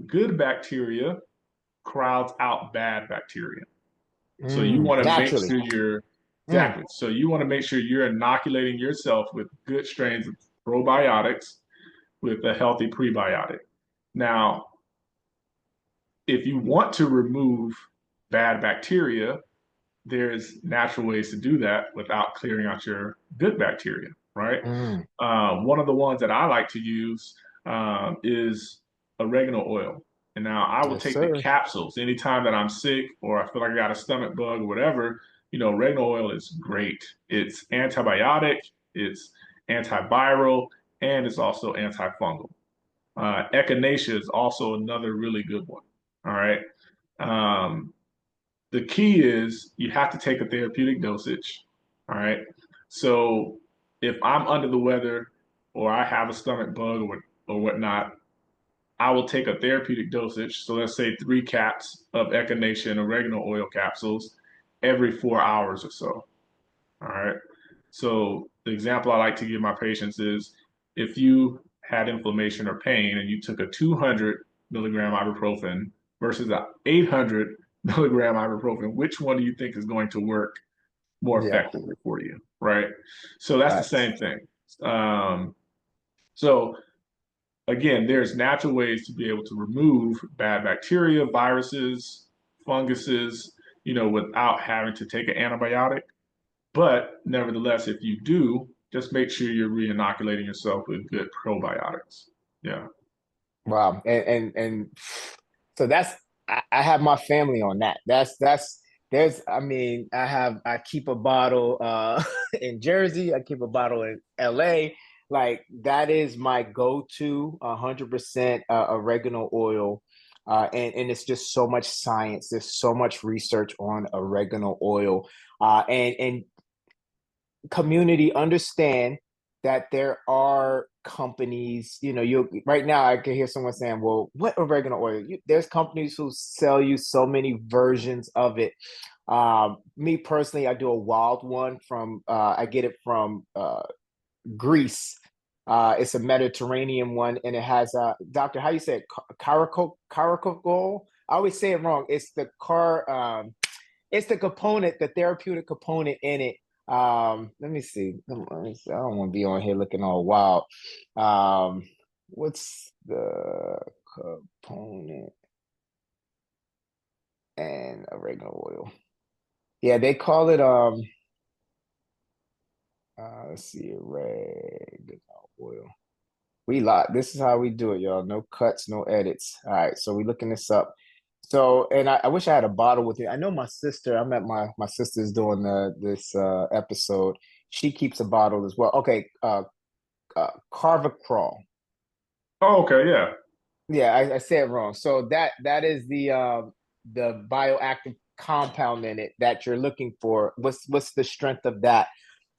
good bacteria crowds out bad bacteria. So you want to make naturally. sure you're Mm, exactly. So you want to make sure you're inoculating yourself with good strains of probiotics with a healthy prebiotic. Now, if you want to remove bad bacteria, there's natural ways to do that without clearing out your good bacteria, right? mm. One of the ones that I like to use is oregano oil. And now I will Yes, take the sir. capsules anytime that I'm sick or I feel like I got a stomach bug or whatever. Oregano oil is great. It's antibiotic, it's antiviral, and it's also antifungal. Echinacea is also another really good one. All right. Um, the key is you have to take a therapeutic dosage. All right. So if I'm under the weather or I have a stomach bug or whatnot, I will take a therapeutic dosage. So let's say 3 caps of echinacea and oregano oil capsules every 4 hours or so. All right. So the example I like to give my patients is if you had inflammation or pain and you took a 200 milligram ibuprofen versus a 800 milligram ibuprofen, which one do you think is going to work more Yeah. effectively for you? Right. So that's the Facts. same thing. Um, so again, there's natural ways to be able to remove bad bacteria, viruses, funguses, without having to take an antibiotic. But nevertheless, if you do, just make sure you're re-inoculating yourself with good probiotics. Yeah. Wow. And so I have my family on that. That's there's I mean, I keep a bottle in Jersey, I keep a bottle in LA. Like that is my go-to 100% oregano oil. And it's just so much science. There's so much research on oregano oil. And community understand that there are companies, you right now I can hear someone saying, well, what oregano oil? There's companies who sell you so many versions of it. Me personally, I do a wild one from I get it from Greece. It's a Mediterranean one, and it has doctor, how you say it? Caracol. I always say it wrong. It's the it's the component, the therapeutic component in it. Let me see. I don't want to be on here looking all wild. What's the component and oregano oil? Yeah, they call it let's see, oregano oil. We lot. This is how we do it, y'all. No cuts, no edits. All right, so we looking this up. So, and I wish I had a bottle with me. I know my sister. I'm at my sister's doing this episode. She keeps a bottle as well. Okay, Carver Crawl. Oh, okay. Yeah. Yeah, I said it wrong. So that is the the bioactive compound in it that you're looking for. What's the strength of that?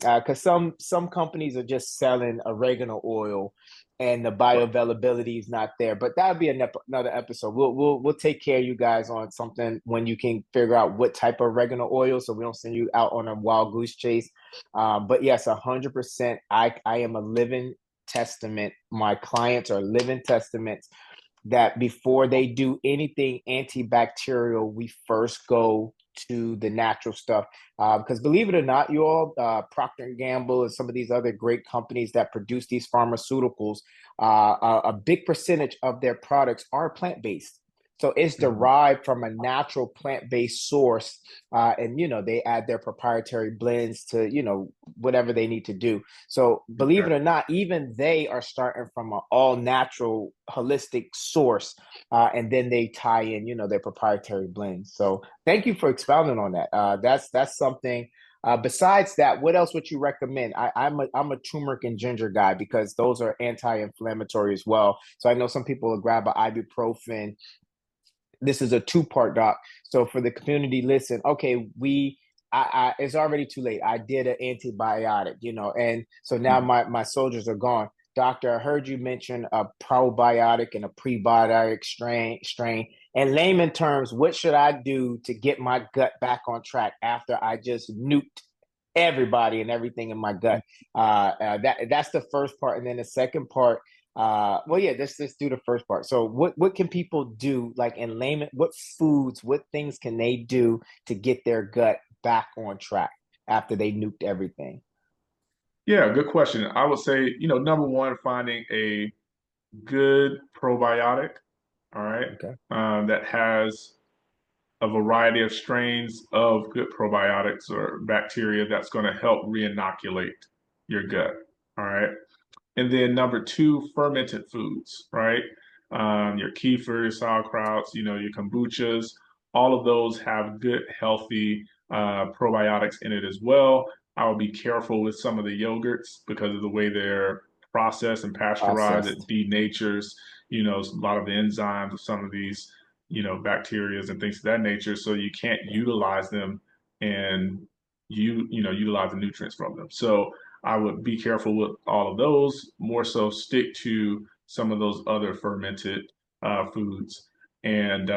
Because some companies are just selling oregano oil, and the bioavailability is not there. But that would be another episode. We'll take care of you guys on something when you can figure out what type of oregano oil, so we don't send you out on a wild goose chase. But yes, 100%. I am a living testament. My clients are living testaments that before they do anything antibacterial, we first go to the natural stuff. Because believe it or not, you all, Procter and Gamble and some of these other great companies that produce these pharmaceuticals, a big percentage of their products are plant based. So it's Mhm. derived from a natural plant-based source, and they add their proprietary blends to whatever they need to do. So believe Okay. it or not, even they are starting from an all-natural, holistic source, and then they tie in their proprietary blends. So thank you for expounding on that. That's something. Besides that, what else would you recommend? I'm a turmeric and ginger guy because those are anti-inflammatory as well. So I know some people will grab an ibuprofen. This is a two-part, doc. So for the community, listen, okay, it's already too late. I did an antibiotic, and so now Mhm. my soldiers are gone. Doctor, I heard you mention a probiotic and a prebiotic strain. In layman terms, what should I do to get my gut back on track after I just nuked everybody and everything in my gut? That's the first part, and then the second part. Well, yeah, let's do the first part. So, what can people do, like in layman? What foods, what things can they do to get their gut back on track after they nuked everything? Yeah, good question. I would say, number one, finding a good probiotic, all right, Okay, that has a variety of strains of good probiotics or bacteria that's going to help re-inoculate your gut, all right. And then number two, fermented foods, right? Your kefir, your sauerkrauts, your kombuchas, all of those have good, healthy probiotics in it as well. I would be careful with some of the yogurts because of the way they're processed and pasteurized. It processed. denatures, a lot of the enzymes of some of these, bacteria and things of that nature. So you can't Yeah. utilize them and utilize the nutrients from them. So I would be careful with all of those, more so stick to some of those other fermented foods. And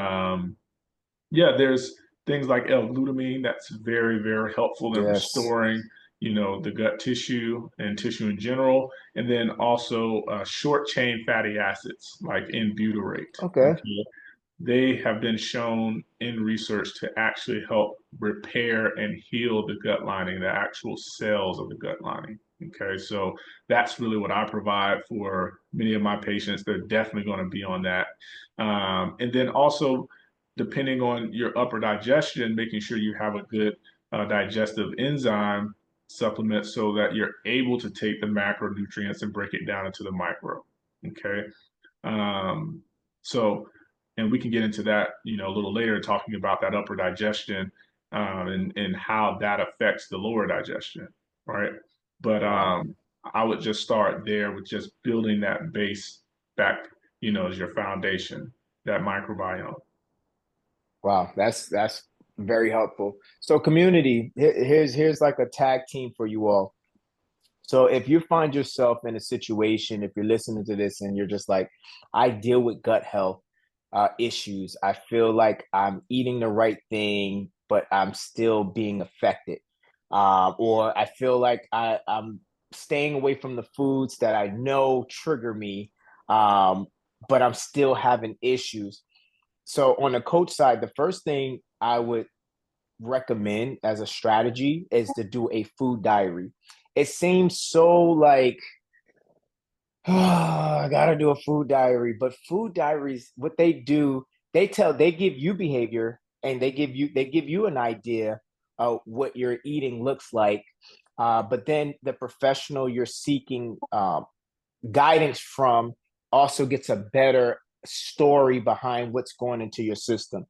yeah, there's things like L-glutamine that's very, very helpful in Yes. restoring, the gut tissue and tissue in general. And then also short chain fatty acids like in butyrate. Okay. Okay, they have been shown in research to actually help repair and heal the gut lining, the actual cells of the gut lining. Okay, so that's really what I provide for many of my patients. They're definitely going to be on that. And then also, depending on your upper digestion, making sure you have a good digestive enzyme supplement so that you're able to take the macronutrients and break it down into the micro. Okay. Um, so, and we can get into that, a little later, talking about that upper digestion and how that affects the lower digestion, right? But Wow. I would just start there with just building that base back, as your foundation, that microbiome. Wow. That's very helpful. So, community, here's like a tag team for you all. So if you find yourself in a situation, if you're listening to this and you're just like, I deal with gut health issues, I feel like I'm eating the right thing, but I'm still being affected. Or I feel like I'm staying away from the foods that I know trigger me, um, but I'm still having issues. So on the coach side, the first thing I would recommend as a strategy is to do a food diary. It seems so like, oh, I gotta do a food diary, but food diaries, what they do, they give you behavior and they give you an idea of what your eating looks like. But then the professional you're seeking guidance from also gets a better story behind what's going into your system.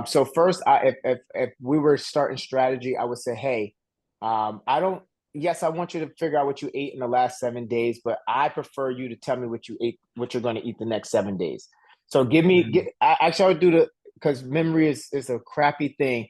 So first, if we were starting strategy, I would say, hey, I don't. Yes, I want you to figure out what you ate in the last 7 days, but I prefer you to tell me what you ate, what you're going to eat the next 7 days. So give me, Mhm. actually, I would do because memory is a crappy thing.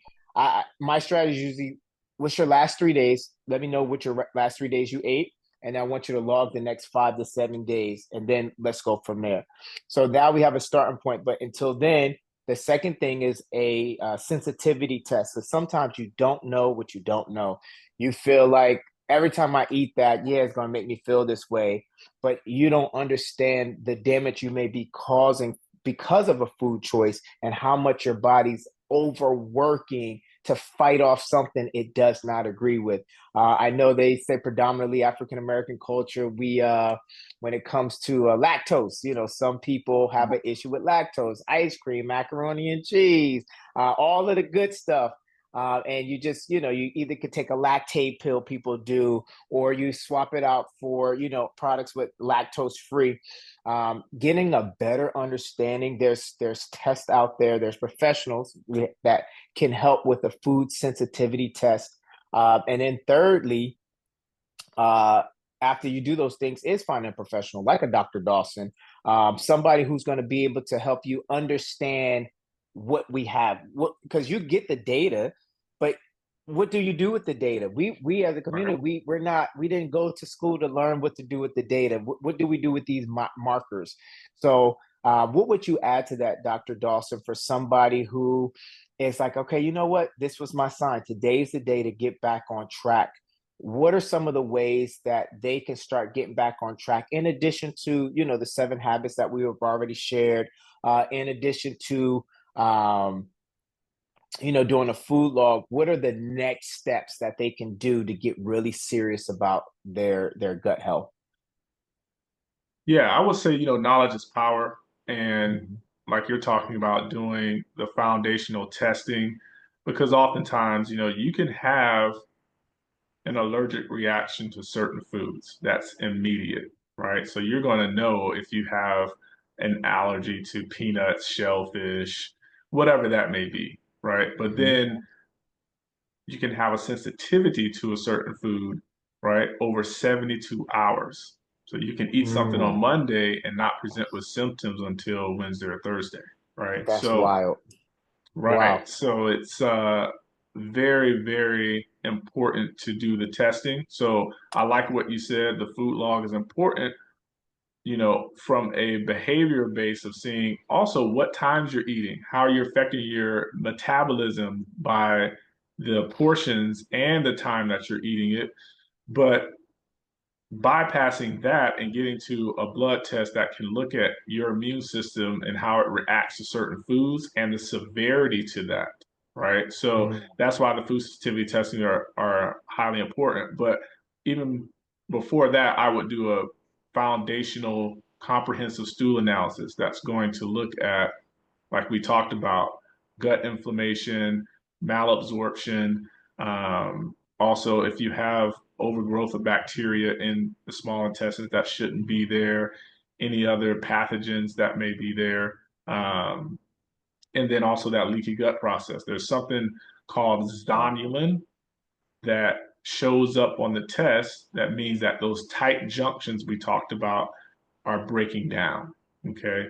My strategy is usually, what's your last 3 days? Let me know what your last 3 days you ate, and I want you to log the next 5 to 7 days, and then let's go from there. So now we have a starting point, but until then, the second thing is a sensitivity test. So sometimes you don't know what you don't know. You feel like every time I eat that, yeah, it's going to make me feel this way, but you don't understand the damage you may be causing because of a food choice and how much your body's overworking to fight off something it does not agree with. I know they say predominantly African American culture, we when it comes to lactose, some people have an issue with lactose, ice cream, macaroni and cheese, all of the good stuff. And you just, you either could take a lactate pill, people do, or you swap it out for, products with lactose free. Getting a better understanding, there's tests out there, there's professionals that can help with a food sensitivity test. And then thirdly, uh, after you do those things, is finding a professional like a Dr. Dawson, somebody who's going to be able to help you understand what we have. Because you get the data, but what do you do with the data? We as a community, Right. we didn't go to school to learn what to do with the data. What do we do with these markers? So, what would you add to that, Dr. Dawson, for somebody who is like, okay, you know what? This was my sign. Today's the day to get back on track. What are some of the ways that they can start getting back on track, in addition to, the 7 habits that we have already shared, in addition to, doing a food log? What are the next steps that they can do to get really serious about their gut health? Yeah, I would say, knowledge is power. And Mhm. like you're talking about doing the foundational testing, because oftentimes, you can have an allergic reaction to certain foods that's immediate, right? So you're going to know if you have an allergy to peanuts, shellfish, whatever that may be, right? But Mhm. then you can have a sensitivity to a certain food, right, over 72 hours. So you can eat something on Mm, Monday and not present with symptoms until Wednesday or Thursday, right? that's So, wild. right. Wow. So it's very, very important to do the testing. So I like what you said. The food log is important, from a behavior base of seeing also what times you're eating, how you're affecting your metabolism by the portions and the time that you're eating it. But bypassing that and getting to a blood test that can look at your immune system and how it reacts to certain foods and the severity to that, right? So Mm, that's why the food sensitivity testing are highly important. But even before that, I would do a foundational comprehensive stool analysis that's going to look at, like we talked about, gut inflammation, malabsorption. Also, if you have overgrowth of bacteria in the small intestines that shouldn't be there, any other pathogens that may be there, um, and then also that leaky gut process. There's something called wow. zonulin that shows up on the test that means that those tight junctions we talked about are breaking down. Okay.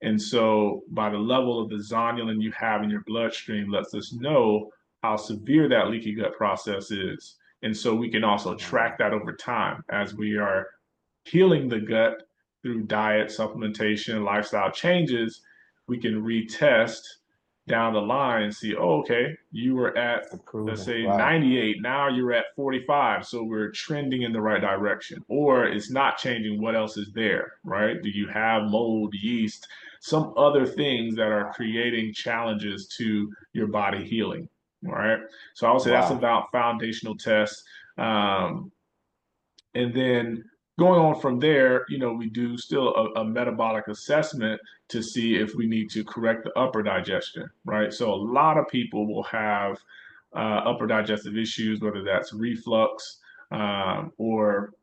And so by the level of the zonulin you have in your bloodstream lets us know how severe that leaky gut process is. And so we can also track Wow. that over time as we are healing the gut through diet, supplementation, lifestyle changes. We can retest down the line and see, oh, okay, you were at, It's let's improving. say, Right. 98. Now you're at 45. So we're trending in the right direction. Or it's not changing. What else is there, right? Do you have mold, yeast, some other things that are creating challenges to your body healing? All right. So I would say that's Wow. about foundational tests. And then going on from there, we do still a metabolic assessment to see if we need to correct the upper digestion, right? So a lot of people will have upper digestive issues, whether that's reflux or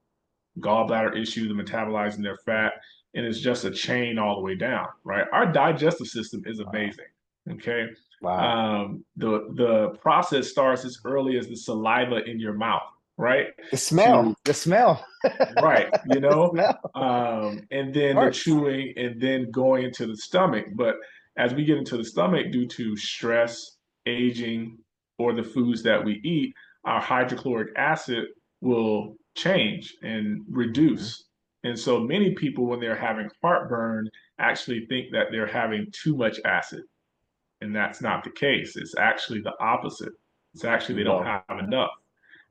gallbladder issues and metabolizing their fat. And it's just a chain all the way down, right? Our digestive system is Wow. amazing. Okay. Wow. The process starts as early as the saliva in your mouth, right? The smell. To The smell. Right, The smell and then the works. chewing and then going into the stomach. But As we get into the stomach, due to stress, aging, or the foods that we eat, our hydrochloric acid will change and Mhm. reduce. And so many people, when they're having heartburn, actually think that they're having too much acid. And that's not the case. It's actually the opposite. It's actually they don't Well, have enough.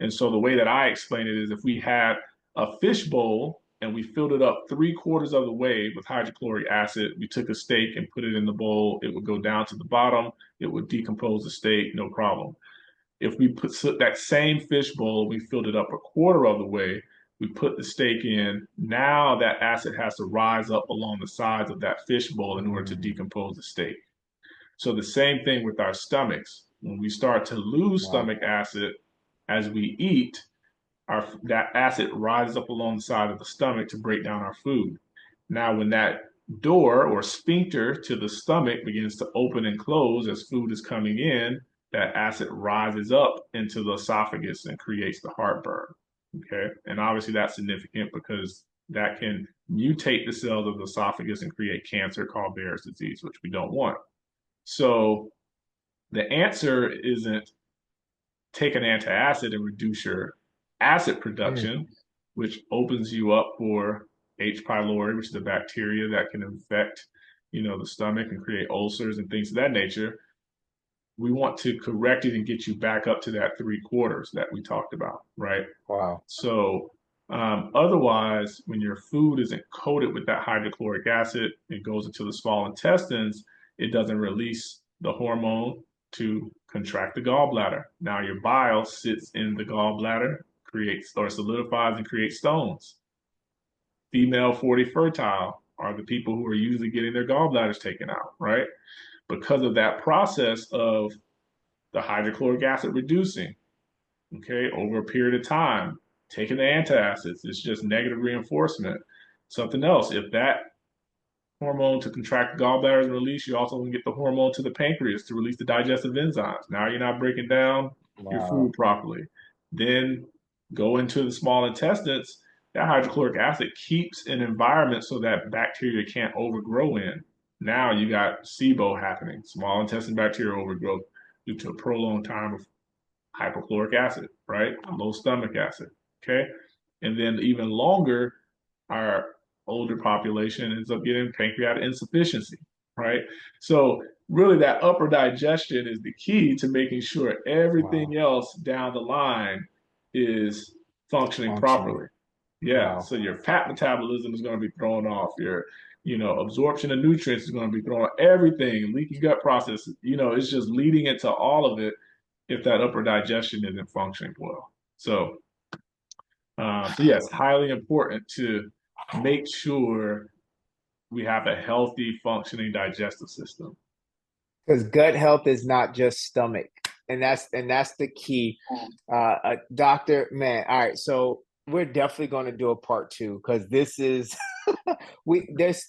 And so the way that I explain it is if we had a fish bowl and we filled it up 3/4 of the way with hydrochloric acid, we took a steak and put it in the bowl, it would go down to the bottom, it would decompose the steak, no problem. If we put that same fish bowl, we filled it up 1/4 of the way, we put the steak in, now that acid has to rise up along the sides of that fish bowl in order to mm, decompose the steak. So the same thing with our stomachs. When we start to lose wow. stomach acid as we eat, that acid rises up along the side of the stomach to break down our food. Now, when that door or sphincter to the stomach begins to open and close as food is coming in, that acid rises up into the esophagus and creates the heartburn. Okay. And obviously, that's significant because that can mutate the cells of the esophagus and create cancer called Barrett's disease, which we don't want. So the answer isn't take an antacid and reduce your acid Mm, production, which opens you up for H. pylori, which is a bacteria that can infect, the stomach and create ulcers and things of that nature. We want to correct it and get you back up to that 3/4 that we talked about, right? wow. So otherwise, when your food isn't coated with that hydrochloric acid, it goes into the small intestines, it doesn't release the hormone to contract the gallbladder. Now your bile sits in the gallbladder, creates or solidifies and creates stones. Female 40 fertile are the people who are usually getting their gallbladders taken out, right? Because of that process of the hydrochloric acid reducing, okay, over a period of time, taking the antacids, it's just negative reinforcement. Something else, if that hormone to contract the gallbladder is released, you also want to get the hormone to the pancreas to release the digestive enzymes. Now you're not breaking down your Wow. food properly. Then go into the small intestines. That hydrochloric acid keeps an environment so that bacteria can't overgrow in. Now you got SIBO happening, small intestine bacterial overgrowth due to a prolonged time of hypochloric acid, right? Low stomach acid. Okay. And then even longer, our older population ends up getting pancreatic insufficiency, right? So really that upper digestion is the key to making sure Wow. everything else down the line is functioning Functioning. properly. Yeah. Wow. So your fat metabolism is going to be thrown off. Your absorption of nutrients is going to be thrown off. Everything, leaky gut process, it's just leading into all of it if that upper digestion isn't functioning well. So yes, highly important to make sure we have a healthy, functioning digestive system. Because gut health is not just stomach, and that's the key. Doctor, man. All right, so we're definitely going to do a part two because this is we there's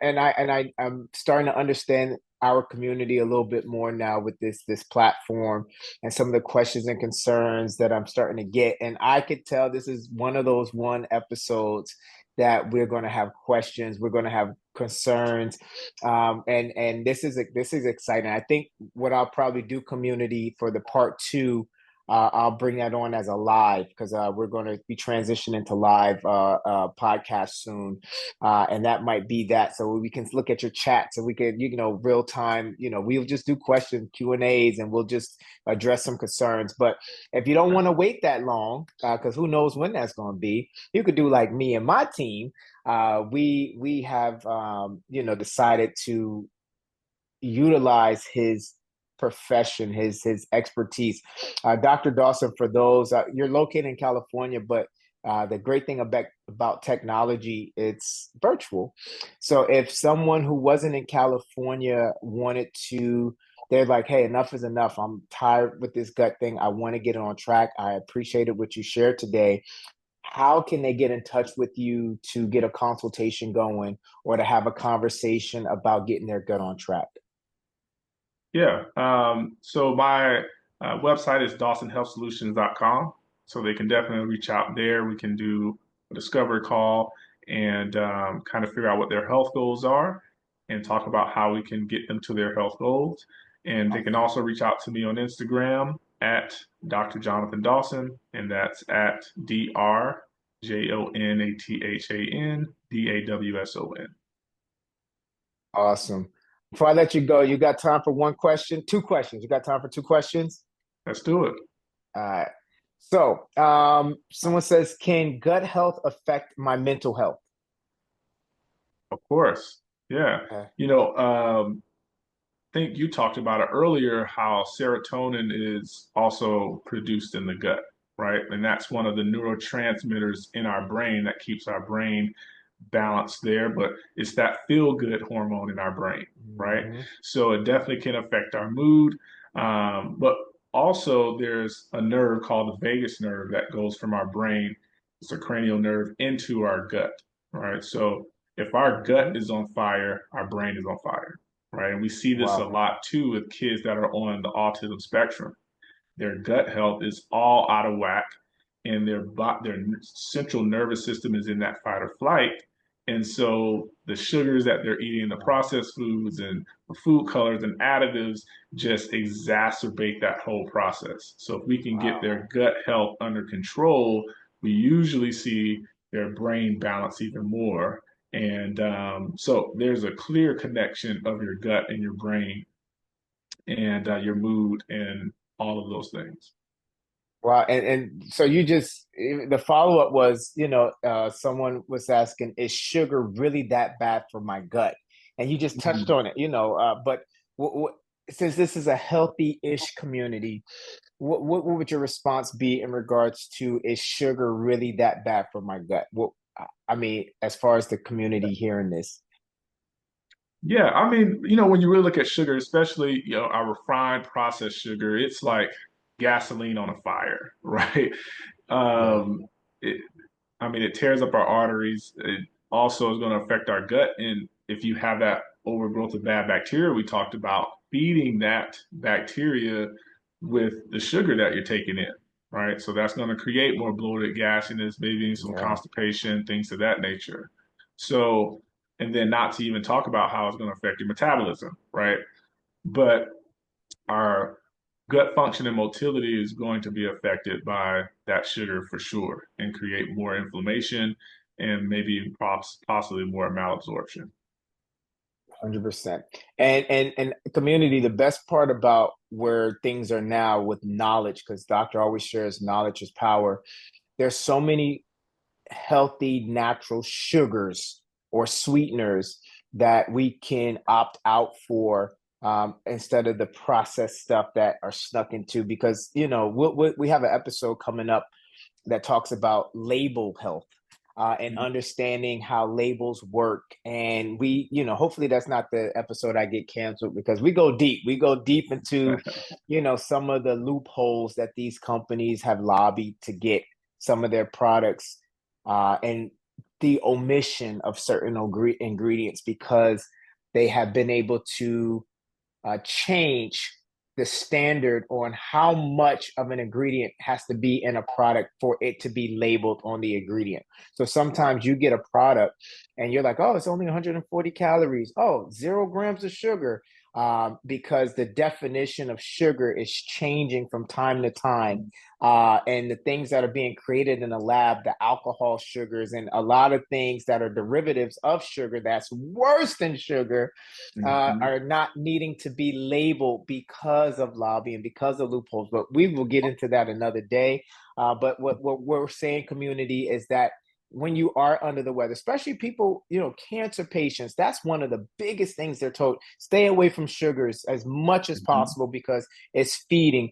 I'm starting to understand our community a little bit more now with this platform and some of the questions and concerns that I'm starting to get. And I could tell this is one of those one episodes that we're going to have questions, we're going to have concerns, and this is exciting. I think what I'll probably do, community, for the part two, I'll bring that on as a live because we're going to be transitioning to live podcast soon, and that might be that. So we can look at your chat, so we can, real time. We'll just do question Q&As, and we'll just address some concerns. But if you don't want to wait that long, because who knows when that's going to be, you could do like me and my team. We have decided to utilize his profession, his expertise. Dr. Dawson, for those, you're located in California, but the great thing about technology, it's virtual. So if someone who wasn't in California wanted to, they're like, hey, enough is enough. I'm tired with this gut thing. I want to get it on track. I appreciated what you shared today. How can they get in touch with you to get a consultation going or to have a conversation about getting their gut on track? Yeah. So my website is dawsonhealthsolutions.com. So they can definitely reach out there. We can do a discovery call and kind of figure out what their health goals are. and talk about how we can get them to their health goals. And they can also reach out to me on Instagram at Dr. Jonathan Dawson, and that's at DrJonathandawson. Awesome. Before I let you go, you got time for one question? Two questions. You got time for two questions? Let's do it. All right. So, someone says, can gut health affect my mental health? Of course. Yeah. Okay. You know, think you talked about it earlier how serotonin is also produced in the gut, right? And that's one of the neurotransmitters in our brain that keeps our brain balanced there, but it's that feel good hormone in our brain, right? Hmm. So it definitely can affect our mood. But also, there's a nerve called the vagus nerve that goes from our brain, it's a cranial nerve, into our gut, right? So if our gut is on fire, our brain is on fire, right? And we see this a Wow. lot too with kids that are on the autism spectrum. Their gut health is all out of whack, and their central nervous system is in that fight or flight. And so the sugars that they're eating, the processed foods and the food colors and additives just exacerbate that whole process. So if we can get Wow. their gut health under control, we usually see their brain balance even more. And so there's a clear connection of your gut and your brain and your mood and all of those things. Wow. And so you just, the follow-up was, someone was asking, is sugar really that bad for my gut? And you just touched Mhm. on it, but since this is a healthy-ish community, what would your response be in regards to, is sugar really that bad for my gut? I mean, as far as the community hearing this. Yeah, I mean, when you really look at sugar, especially, our refined processed sugar, it's like gasoline on a fire, right? Yeah. Um, it, I mean, it tears up our arteries. It also is going to affect our gut. And if you have that overgrowth of bad bacteria, we talked about feeding that bacteria with the sugar that you're taking in, right? So that's going to create more bloated, gasiness, maybe some Yeah. constipation, things of that nature. So, and then not to even talk about how it's going to affect your metabolism, right? But our gut function and motility is going to be affected by that sugar for sure and create more inflammation and maybe possibly more malabsorption. 100%. And community, the best part about where things are now with knowledge, because doctor always shares knowledge is power. There's so many healthy natural sugars or sweeteners that we can opt out for, instead of the processed stuff that are snuck into, because we have an episode coming up that talks about label health, and understanding how labels work. And hopefully that's not the episode I get canceled, because we go deep. We go deep into, some of the loopholes that these companies have lobbied to get some of their products, and the omission of certain ingredients, because they have been able to change the standard on how much of an ingredient has to be in a product for it to be labeled on the ingredient. So Right. sometimes you get a product and you're like, oh, it's only 140 calories. Oh, 0 grams of sugar. Because the definition of sugar is changing from time to time. And the things that are being created in the lab, the alcohol sugars, and a lot of things that are derivatives of sugar that's worse than sugar, Mm-hmm. are not needing to be labeled because of lobbying, because of loopholes. But we will get into that another day. But what we're saying, community, is that when you are under the weather, especially people, cancer patients, that's one of the biggest things they're told: stay away from sugars as much as Mm-hmm. possible, because it's feeding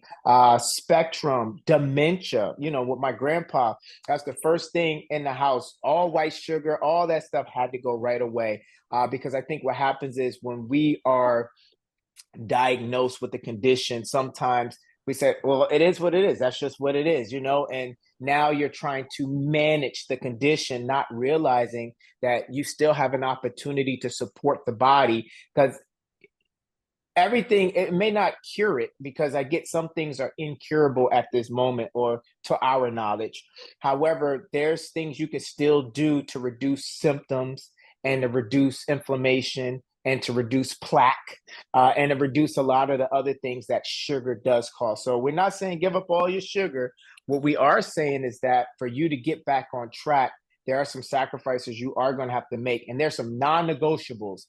spectrum, dementia. With my grandpa, that's the first thing in the house. All white sugar, all that stuff had to go right away, because I think what happens is, when we are diagnosed with the condition, sometimes we say, well, it is what it is. That's just what it is, and now you're trying to manage the condition, not realizing that you still have an opportunity to support the body, because everything, it may not cure it, because I get some things are incurable at this moment, or to our knowledge. However, there's things you can still do to reduce symptoms and to reduce inflammation and to reduce plaque, and to reduce a lot of the other things that sugar does cause. So we're not saying give up all your sugar. What we are saying is that for you to get back on track, there are some sacrifices you are going to have to make. And there's some non-negotiables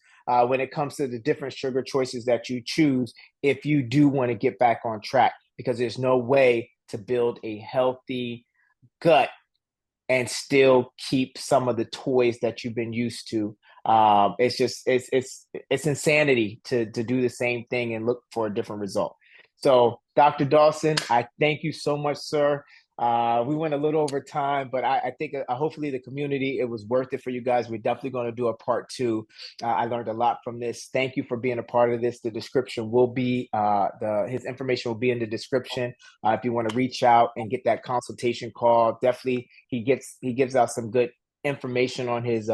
when it comes to the different sugar choices that you choose if you do want to get back on track, because there's no way to build a healthy gut and still keep some of the toys that you've been used to. It's just it's insanity to do the same thing and look for a different result. So, Dr. Dawson, I thank you so much, sir. We went a little over time, but I think hopefully the community, it was worth it for you guys. We're definitely going to do a part two. I learned a lot from this. Thank you for being a part of this. The description will be the his information will be in the description. If you want to reach out and get that consultation call, definitely he gives out some good information on his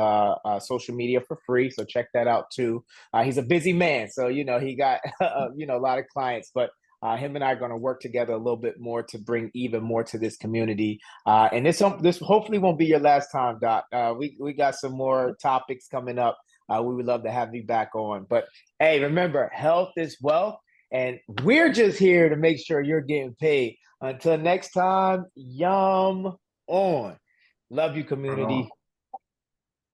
social media for free. So check that out too. He's a busy man, so he got a lot of clients, but him and I are going to work together a little bit more to bring even more to this community. And this hopefully won't be your last time, Doc. We got some more topics coming up. We would love to have you back on. But hey, remember, health is wealth, and we're just here to make sure you're getting paid. Until next time, yum on. Love you, Right on. community.